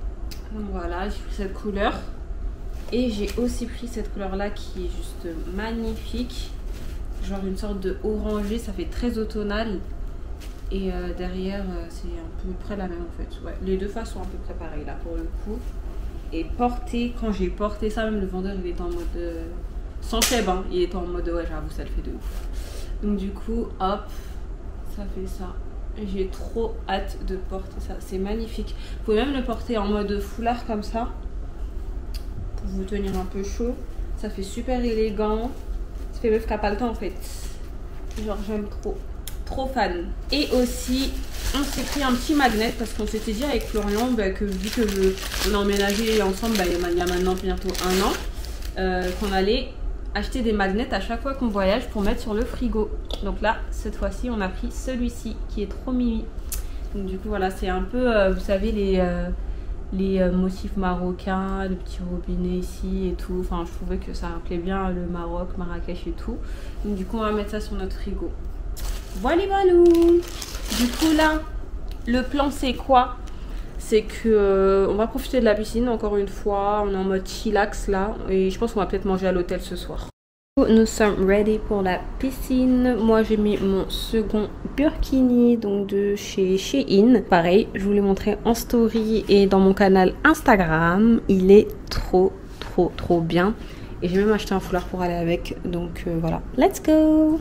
Donc voilà, j'ai pris cette couleur et j'ai aussi pris cette couleur là qui est juste magnifique, genre une sorte de orangé, ça fait très automnal. Et derrière c'est à peu près la même en fait. Ouais, les deux faces sont à peu près pareilles là pour le coup. Et porté, quand j'ai porté ça, même le vendeur il était en mode sans chèvre, hein, il était en mode ouais j'avoue ça le fait de ouf. Donc du coup hop, ça fait ça. J'ai trop hâte de porter ça. C'est magnifique. Vous pouvez même le porter en mode foulard comme ça. Pour vous tenir un peu chaud. Ça fait super élégant. Ça fait meuf qui n'a pas le temps en fait. Genre j'aime trop. Trop fan. Et aussi, on s'est pris un petit magnet parce qu'on s'était dit avec Florian que vu que on a emménagé ensemble il y a maintenant bientôt 1 an, qu'on allait acheter des magnets à chaque fois qu'on voyage pour mettre sur le frigo. Donc là, cette fois-ci, on a pris celui-ci qui est trop mimi. Donc du coup, voilà, c'est un peu, vous savez, les motifs marocains, le petit robinet ici et tout. Enfin, je trouvais que ça rappelait bien le Maroc, Marrakech et tout. Donc du coup, on va mettre ça sur notre frigo. Voilà, voilà. Du coup, là, le plan, c'est quoi? C'est que on va profiter de la piscine encore une fois. On est en mode chillax là. Et je pense qu'on va peut-être manger à l'hôtel ce soir. Nous sommes ready pour la piscine. Moi, j'ai mis mon second burkini donc de chez Shein. Pareil, je vous l'ai montré en story et dans mon canal Instagram. Il est trop bien. Et j'ai même acheté un foulard pour aller avec. Donc voilà, let's go!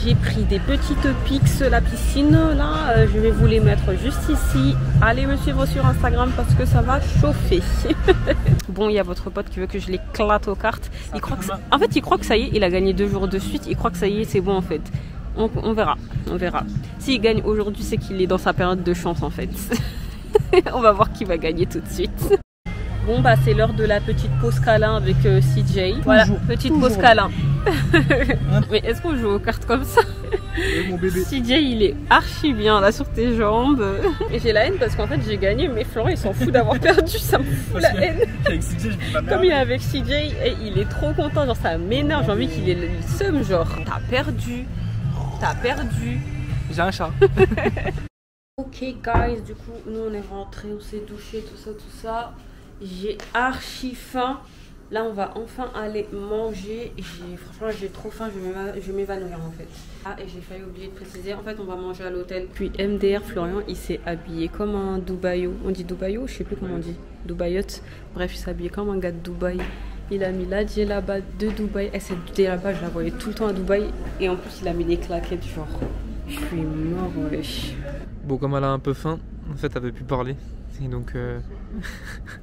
J'ai pris des petites pics la piscine là, je vais vous les mettre juste ici. Allez me suivre sur Instagram parce que ça va chauffer. Bon, il y a votre pote qui veut que je l'éclate aux cartes. Il croit que en fait, il croit que ça y est, il a gagné 2 jours de suite. Il croit que ça y est, c'est bon en fait. On verra, on verra. S'il gagne aujourd'hui, c'est qu'il est dans sa période de chance en fait. On va voir qui va gagner tout de suite. Bon bah c'est l'heure de la petite pause câlin avec CJ. Voilà, petite pause câlin. Mais est-ce qu'on joue aux cartes comme ça?
Mon bébé.
CJ il est archi bien là sur tes jambes. Et j'ai la haine parce qu'en fait j'ai gagné mais Florent il s'en fout d'avoir perdu, ça me fout la haine.
Avec CJ, je me pas
Comme il est avec CJ et il est trop content, genre ça m'énerve, j'ai envie qu'il ait le seum genre. T'as perdu.
J'ai un chat.
Ok guys, du coup nous on est rentrés, on s'est douché, tout ça. J'ai archi faim. Là, on va enfin aller manger. Franchement, j'ai trop faim. Je vais m'évanouir en fait. Ah, et j'ai failli oublier de préciser. En fait, on va manger à l'hôtel. Puis MDR, Florian, il s'est habillé comme un Dubaïo. On dit Dubaïo? Je sais plus comment on dit. Dubaïote. Bref, il s'est habillé comme un gars de Dubaï. Il a mis la djellaba de Dubaï. Et cette djellaba, je la voyais tout le temps à Dubaï. Et en plus, il a mis des claquettes, genre. Je suis mort, wesh.
Bon, comme elle a un peu faim, en fait, elle veut plus parler. Et donc,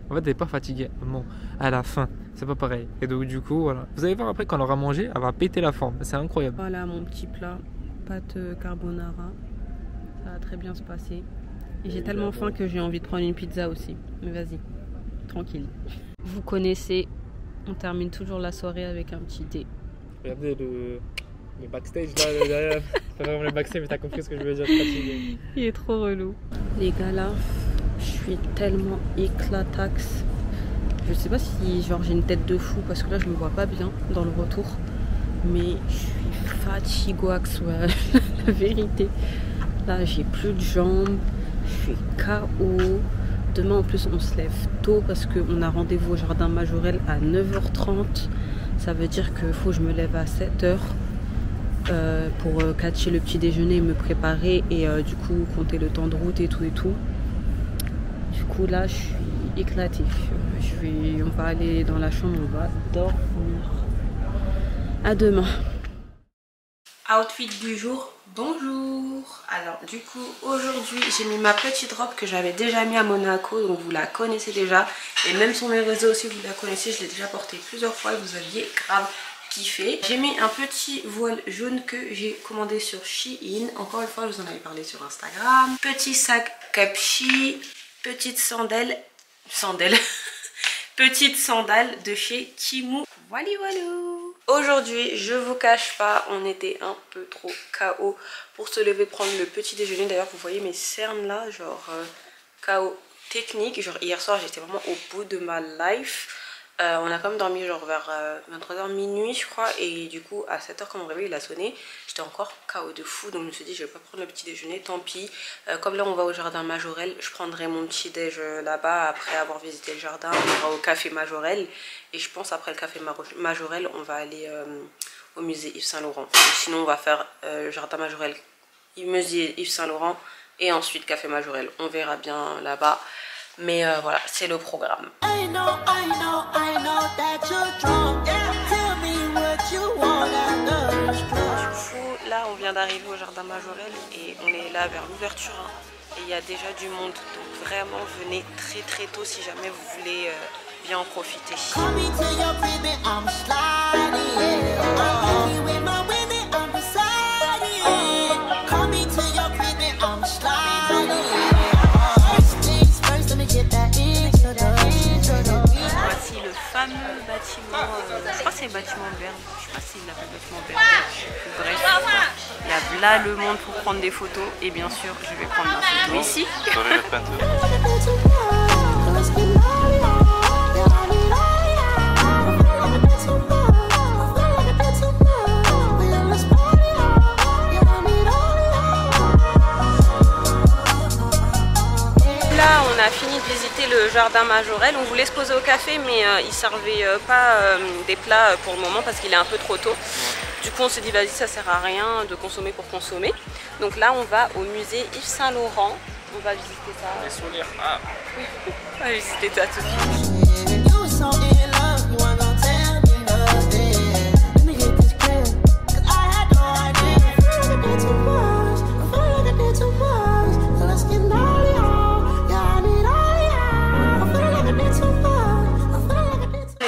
en fait, elle est pas fatiguée. Bon, elle a faim. C'est pas pareil. Et donc, du coup, voilà. Vous allez voir après, quand elle aura mangé, elle va péter la forme. C'est incroyable.
Voilà mon petit plat. Pâte carbonara. Ça va très bien se passer. Et j'ai tellement faim que j'ai envie de prendre une pizza aussi. Mais vas-y, tranquille. Vous connaissez, on termine toujours la soirée avec un petit thé.
Regardez le backstage là, derrière. C'est pas vraiment le backstage, mais t'as compris ce que je veux dire.
Il est trop relou. Les gars, là, je suis tellement éclataxe. Je sais pas si genre j'ai une tête de fou parce que là je me vois pas bien dans le retour. Mais je suis fatigoax, ouais, la vérité. Là j'ai plus de jambes, je suis KO. Demain en plus on se lève tôt parce qu'on a rendez-vous au jardin Majorelle à 9h30. Ça veut dire qu'il faut que je me lève à 7h pour catcher le petit déjeuner, me préparer et du coup compter le temps de route et tout et tout. Du coup là je suis éclatée. On va aller dans la chambre, on va dormir. À demain. Outfit du jour, bonjour. Alors du coup aujourd'hui j'ai mis ma petite robe que j'avais déjà mis à Monaco, donc vous la connaissez déjà. Et même sur mes réseaux aussi vous la connaissez, je l'ai déjà portée plusieurs fois et vous aviez grave kiffé. J'ai mis un petit voile jaune que j'ai commandé sur Shein. Encore une fois je vous en avais parlé sur Instagram. Petit sac Capchi, petite sandale petite sandale de chez Temu. Voilà voilà. Aujourd'hui, je vous cache pas, on était un peu trop KO pour se lever prendre le petit déjeuner. D'ailleurs, vous voyez mes cernes là, genre KO technique. Genre hier soir, j'étais vraiment au bout de ma life. On a quand même dormi genre vers 23h minuit je crois. Et du coup à 7h quand mon réveil il a sonné, j'étais encore KO de fou. Donc je me suis dit je vais pas prendre le petit déjeuner, tant pis. Comme là on va au jardin Majorelle, je prendrai mon petit déj là-bas après avoir visité le jardin. On ira au café Majorelle. Et je pense après le café Majorelle on va aller au musée Yves Saint Laurent. Sinon on va faire jardin Majorelle, musée Yves Saint Laurent et ensuite café Majorelle. On verra bien là-bas. Mais voilà, c'est le programme. Du coup, là, on vient vient d'arriver au jardin Majorelle et on est là vers l'ouverture. Hein, et il y a déjà du monde. Donc vraiment, venez très très tôt si jamais vous voulez bien en profiter. Voici le fameux bâtiment, je crois que c'est le bâtiment Berne, je sais pas s'il l'appelle bâtiment Berne, bref, il y a là le monde pour prendre des photos et bien sûr je vais prendre ma photo ici. Là on a fini de visiter le jardin Majorelle, on voulait se poser au café mais il servait pas des plats pour le moment parce qu'il est un peu trop tôt. Du coup on s'est dit vas-y ça sert à rien de consommer pour consommer. Donc là on va au musée Yves Saint Laurent, on va visiter ça.
Les souvenirs, ah.
On va visiter ça tout de suite.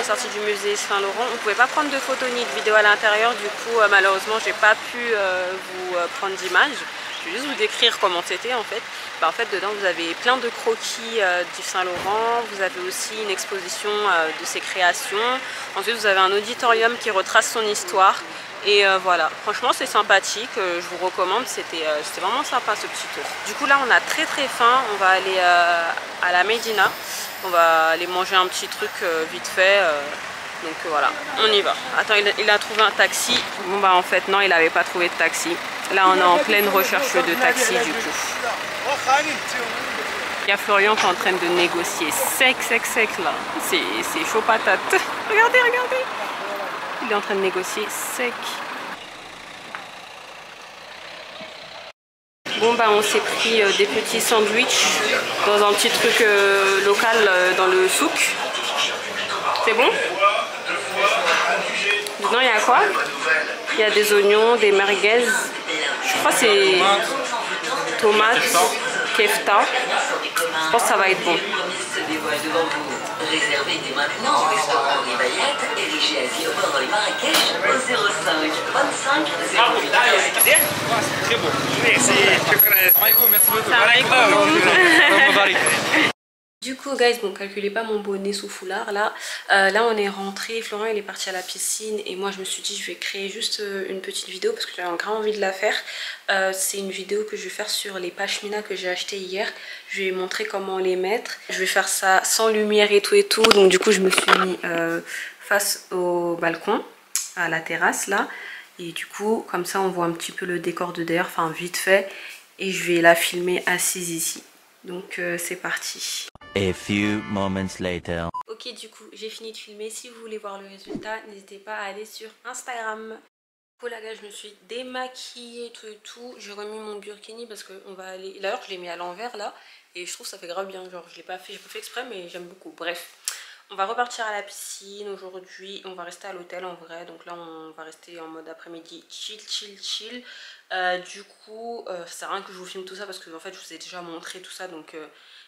Sortie du musée Saint Laurent, on ne pouvait pas prendre de photos ni de vidéos à l'intérieur, du coup malheureusement j'ai pas pu vous prendre d'images. Je vais juste vous décrire comment c'était en fait. En fait dedans vous avez plein de croquis d'Yves Saint Laurent, vous avez aussi une exposition de ses créations, ensuite vous avez un auditorium qui retrace son histoire et voilà, franchement c'est sympathique, je vous recommande, c'était vraiment sympa ce petit tour. Du coup là on a très faim, on va aller à la Médina. On va aller manger un petit truc vite fait, donc voilà, on y va. Attends, il a trouvé un taxi. Bon bah en fait non, il n'avait pas trouvé de taxi. Là on est en pleine recherche de taxi du coup. Il y a Florian qui est en train de négocier sec là. C'est chaud patate. Regardez. Il est en train de négocier sec. Bon bah on s'est pris des petits sandwichs dans un petit truc local dans le souk. C'est bon? Dedans il y a quoi? Il y a des oignons, des merguez. Je crois que c'est tomates, kefta. Je pense que ça va être bon.
Réservez dès maintenant au restaurant Ribayette, érigé à Ziobor dans les Marrakech au 05 25 08.
C'est très beau. Merci. Merci beaucoup.
Du coup guys, bon calculez pas mon bonnet sous foulard là. Là on est rentré, Florent il est parti à la piscine et moi je me suis dit je vais créer juste une petite vidéo parce que j'avais grand envie de la faire. C'est une vidéo que je vais faire sur les pashmina que j'ai acheté hier. Je vais montrer comment les mettre. Je vais faire ça sans lumière et tout. Donc du coup je me suis mis face au balcon, à la terrasse là. Et du coup comme ça on voit un petit peu le décor de derrière, enfin vite fait. Et je vais la filmer assise ici. Donc c'est parti.
A few moments later.
Ok, du coup j'ai fini de filmer. Si vous voulez voir le résultat, n'hésitez pas à aller sur Instagram. Du coup là je me suis démaquillée et tout. J'ai remis mon burkini parce qu'on va aller... D'ailleurs je l'ai mis à l'envers là. Et je trouve que ça fait grave bien. Genre je l'ai pas fait, j'ai pas fait exprès mais j'aime beaucoup. Bref, on va repartir à la piscine aujourd'hui. On va rester à l'hôtel en vrai. Donc là on va rester en mode après-midi chill. Du coup ça sert à rien que je vous filme tout ça parce que en fait je vous ai déjà montré tout ça. Donc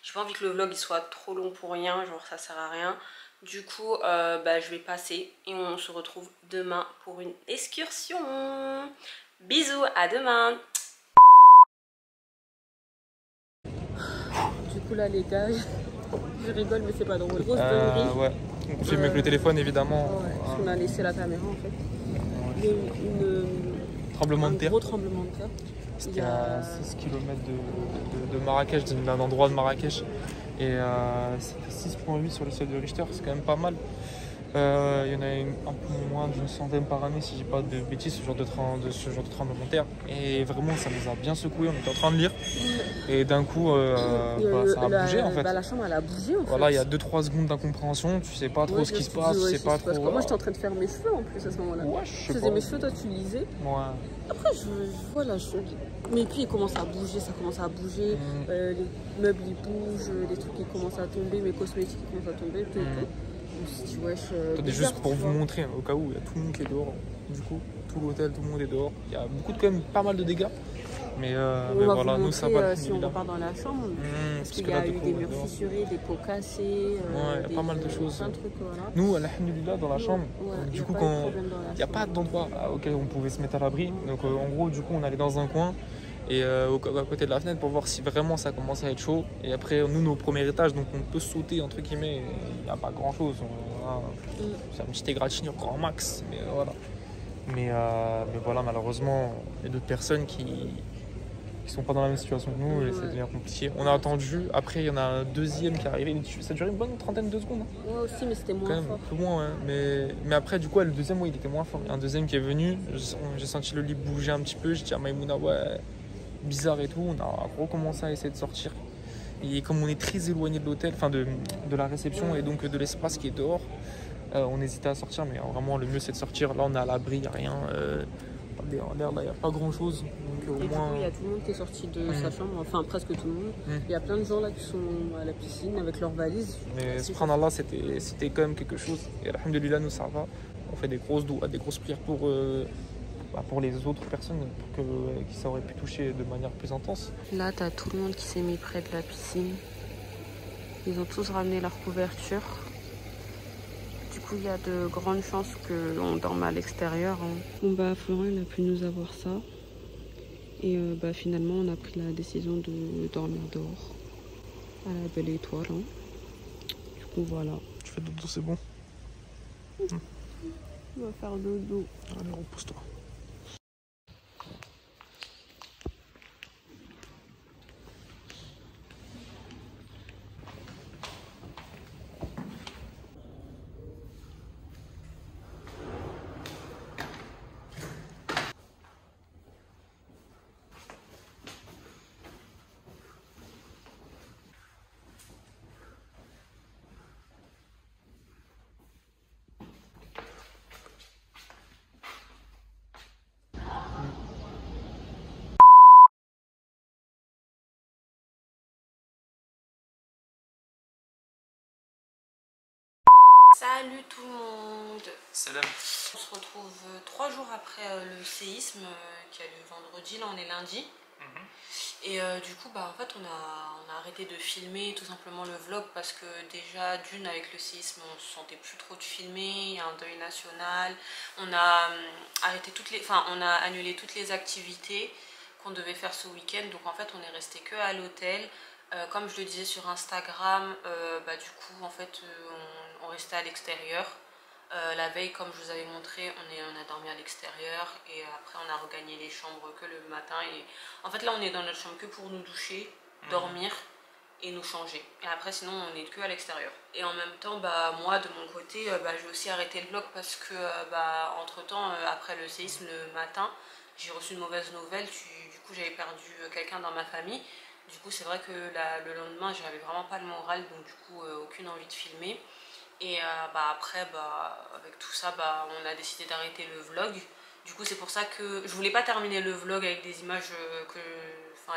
j'ai pas envie que le vlog il soit trop long pour rien. Genre ça sert à rien. Du coup je vais passer et on se retrouve demain pour une excursion. Bisous, à demain. Du coup là les gars, je rigole mais c'est pas drôle. Grosse dinguerie.
Ouais, on filme avec le téléphone évidemment.
Ouais, parce qu'on a laissé la caméra en fait. Il y a eu
Tremblement de terre.
Un gros tremblement de terre.
C'était à 6 km de Marrakech, d'un endroit de Marrakech. Et c'était 6,8 sur le seuil de Richter, c'est quand même pas mal. Il y en a un peu moins d'une centaine par année, si je dis pas de bêtises, ce genre de tremblement de terre. Et vraiment, ça nous a bien secoué, on était en train de lire. Et d'un coup, ça a bougé en fait.
La chambre elle a bougé en fait.
Voilà, il y a 2-3 secondes d'incompréhension, tu sais pas trop ce qui se passe, tu sais pas trop.
Moi j'étais en train de faire mes cheveux en plus à ce moment-là.
Ouais, je
faisais mes cheveux, toi tu lisais.
Ouais.
Après, voilà, mais puis il commence à bouger, ça commence à bouger. Les meubles ils bougent, les trucs ils commencent à tomber, mes cosmétiques ils commencent à tomber, tout et tout.
Attendez, juste pour vous montrer, hein, au cas où, il y a tout le monde qui est dehors. Du coup, tout l'hôtel, tout le monde est dehors. Il y a beaucoup quand même pas mal de dégâts. Mais voilà, nous ça va.
Si on repart dans la chambre, parce qu'il y a eu des murs fissurés, des pots cassés.
Il y a pas mal de choses.
Plein de trucs, voilà.
Nous, alhamdoulilah, dans la chambre, du coup, quand il n'y a pas d'endroit auquel on pouvait se mettre à l'abri. Donc en gros, du coup, on allait dans un coin et à côté de la fenêtre pour voir si vraiment ça commençait à être chaud. Et après, nous, nos premiers étages, donc on peut sauter entre guillemets. Il n'y a pas grand chose. C'est un petit égratignure grand max, mais voilà. Mais voilà, malheureusement, il y a d'autres personnes qui sont pas dans la même situation que nous et ça devient compliqué. On a attendu, après il y en a un deuxième qui est arrivé, ça a duré une bonne trentaine de secondes.
Moi aussi, mais c'était moins
quand même,
fort.
Un peu moins, ouais. Mais après, du coup, le deuxième, il était moins fort. Il y a un deuxième qui est venu, j'ai senti le lit bouger un petit peu, j'ai dit à Maïmouna, ouais, bizarre et tout. On a recommencé à essayer de sortir. Et comme on est très éloigné de l'hôtel, enfin de la réception et donc de l'espace qui est dehors, on hésitait à sortir, mais vraiment le mieux c'est de sortir. Là, on est à l'abri, il n'y a rien. L'air, là, il n'y a pas grand chose. Donc,
et du coup, il y a tout le monde qui est sorti de sa chambre, enfin presque tout le monde. Il y a plein de gens là qui sont à la piscine avec leurs valises.
Mais subhanallah, c'était quand même quelque chose. Et alhamdoulilah, nous ça va. On fait des grosses prières pour les autres personnes qui ça aurait pu toucher de manière plus intense.
Là, tu as tout le monde qui s'est mis près de la piscine. Ils ont tous ramené leur couverture. Du coup, il y a de grandes chances qu'on dorme à l'extérieur. Bon, Florent, il a pu nous avoir ça. Et finalement, on a pris la décision de dormir dehors. À la belle étoile. Du coup, voilà.
Tu fais dodo, c'est bon.
On va faire dodo.
Allez, repose-toi.
Salut tout le monde.
Salam.
On se retrouve 3 jours après le séisme qui a lieu vendredi, là on est lundi. Et du coup en fait on a arrêté de filmer tout simplement le vlog parce que déjà d'une avec le séisme on se sentait plus trop de filmer, il y a un deuil national, on a on a annulé toutes les activités qu'on devait faire ce week-end, donc en fait on est resté que à l'hôtel. Comme je le disais sur Instagram, du coup en fait on restait à l'extérieur. La veille, comme je vous avais montré, on a dormi à l'extérieur et après on a regagné les chambres que le matin. Et en fait là on est dans notre chambre que pour nous doucher, dormir et nous changer. Et après sinon on est que à l'extérieur. Et en même temps moi de mon côté j'ai aussi arrêté le vlog parce que entre temps après le séisme le matin j'ai reçu une mauvaise nouvelle. Du coup j'avais perdu quelqu'un dans ma famille. Du coup c'est vrai que le lendemain j'avais vraiment pas le moral, donc du coup aucune envie de filmer. Et après avec tout ça on a décidé d'arrêter le vlog. Du coup c'est pour ça que je voulais pas terminer le vlog avec des images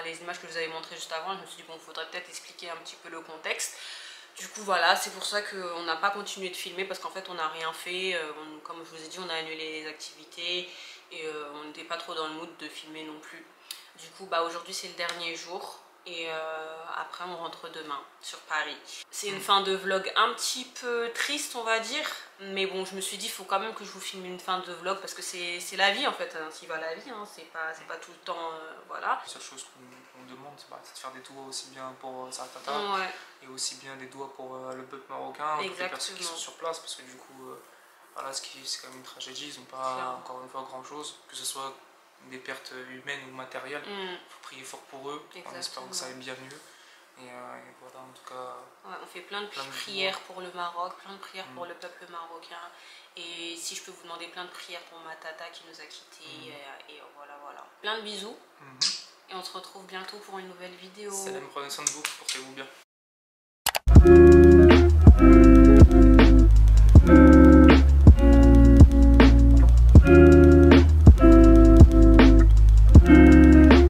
les images que je vous avais montrées juste avant. Je me suis dit bon, faudrait peut-être expliquer un petit peu le contexte. Du coup voilà, c'est pour ça qu'on n'a pas continué de filmer parce qu'en fait on n'a rien fait. Comme je vous ai dit, on a annulé les activités et on n'était pas trop dans le mood de filmer non plus. Du coup aujourd'hui c'est le dernier jour. Et après on rentre demain sur Paris. C'est une fin de vlog un petit peu triste on va dire. Mais bon je me suis dit il faut quand même que je vous filme une fin de vlog parce que c'est la vie en fait. Ainsi va la vie, c'est pas tout le temps voilà.
La seule chose qu'on demande c'est de faire des doigts aussi bien pour Saratata et aussi bien des doigts pour le peuple marocain, toutes les personnes qui sont sur place parce que du coup voilà, c'est quand même une tragédie, ils n'ont pas encore une fois grand chose, que ce soit des pertes humaines ou matérielles. Il faut prier fort pour eux. Exactement. En espérant que ça aille bien mieux. Et voilà, en tout cas.
On fait plein de prières pour le Maroc, plein de prières pour le peuple marocain. Et si je peux vous demander plein de prières pour ma tata qui nous a quittés. Et voilà. Plein de bisous. Et on se retrouve bientôt pour une nouvelle vidéo.
Salam, prenez soin de vous, portez-vous bien.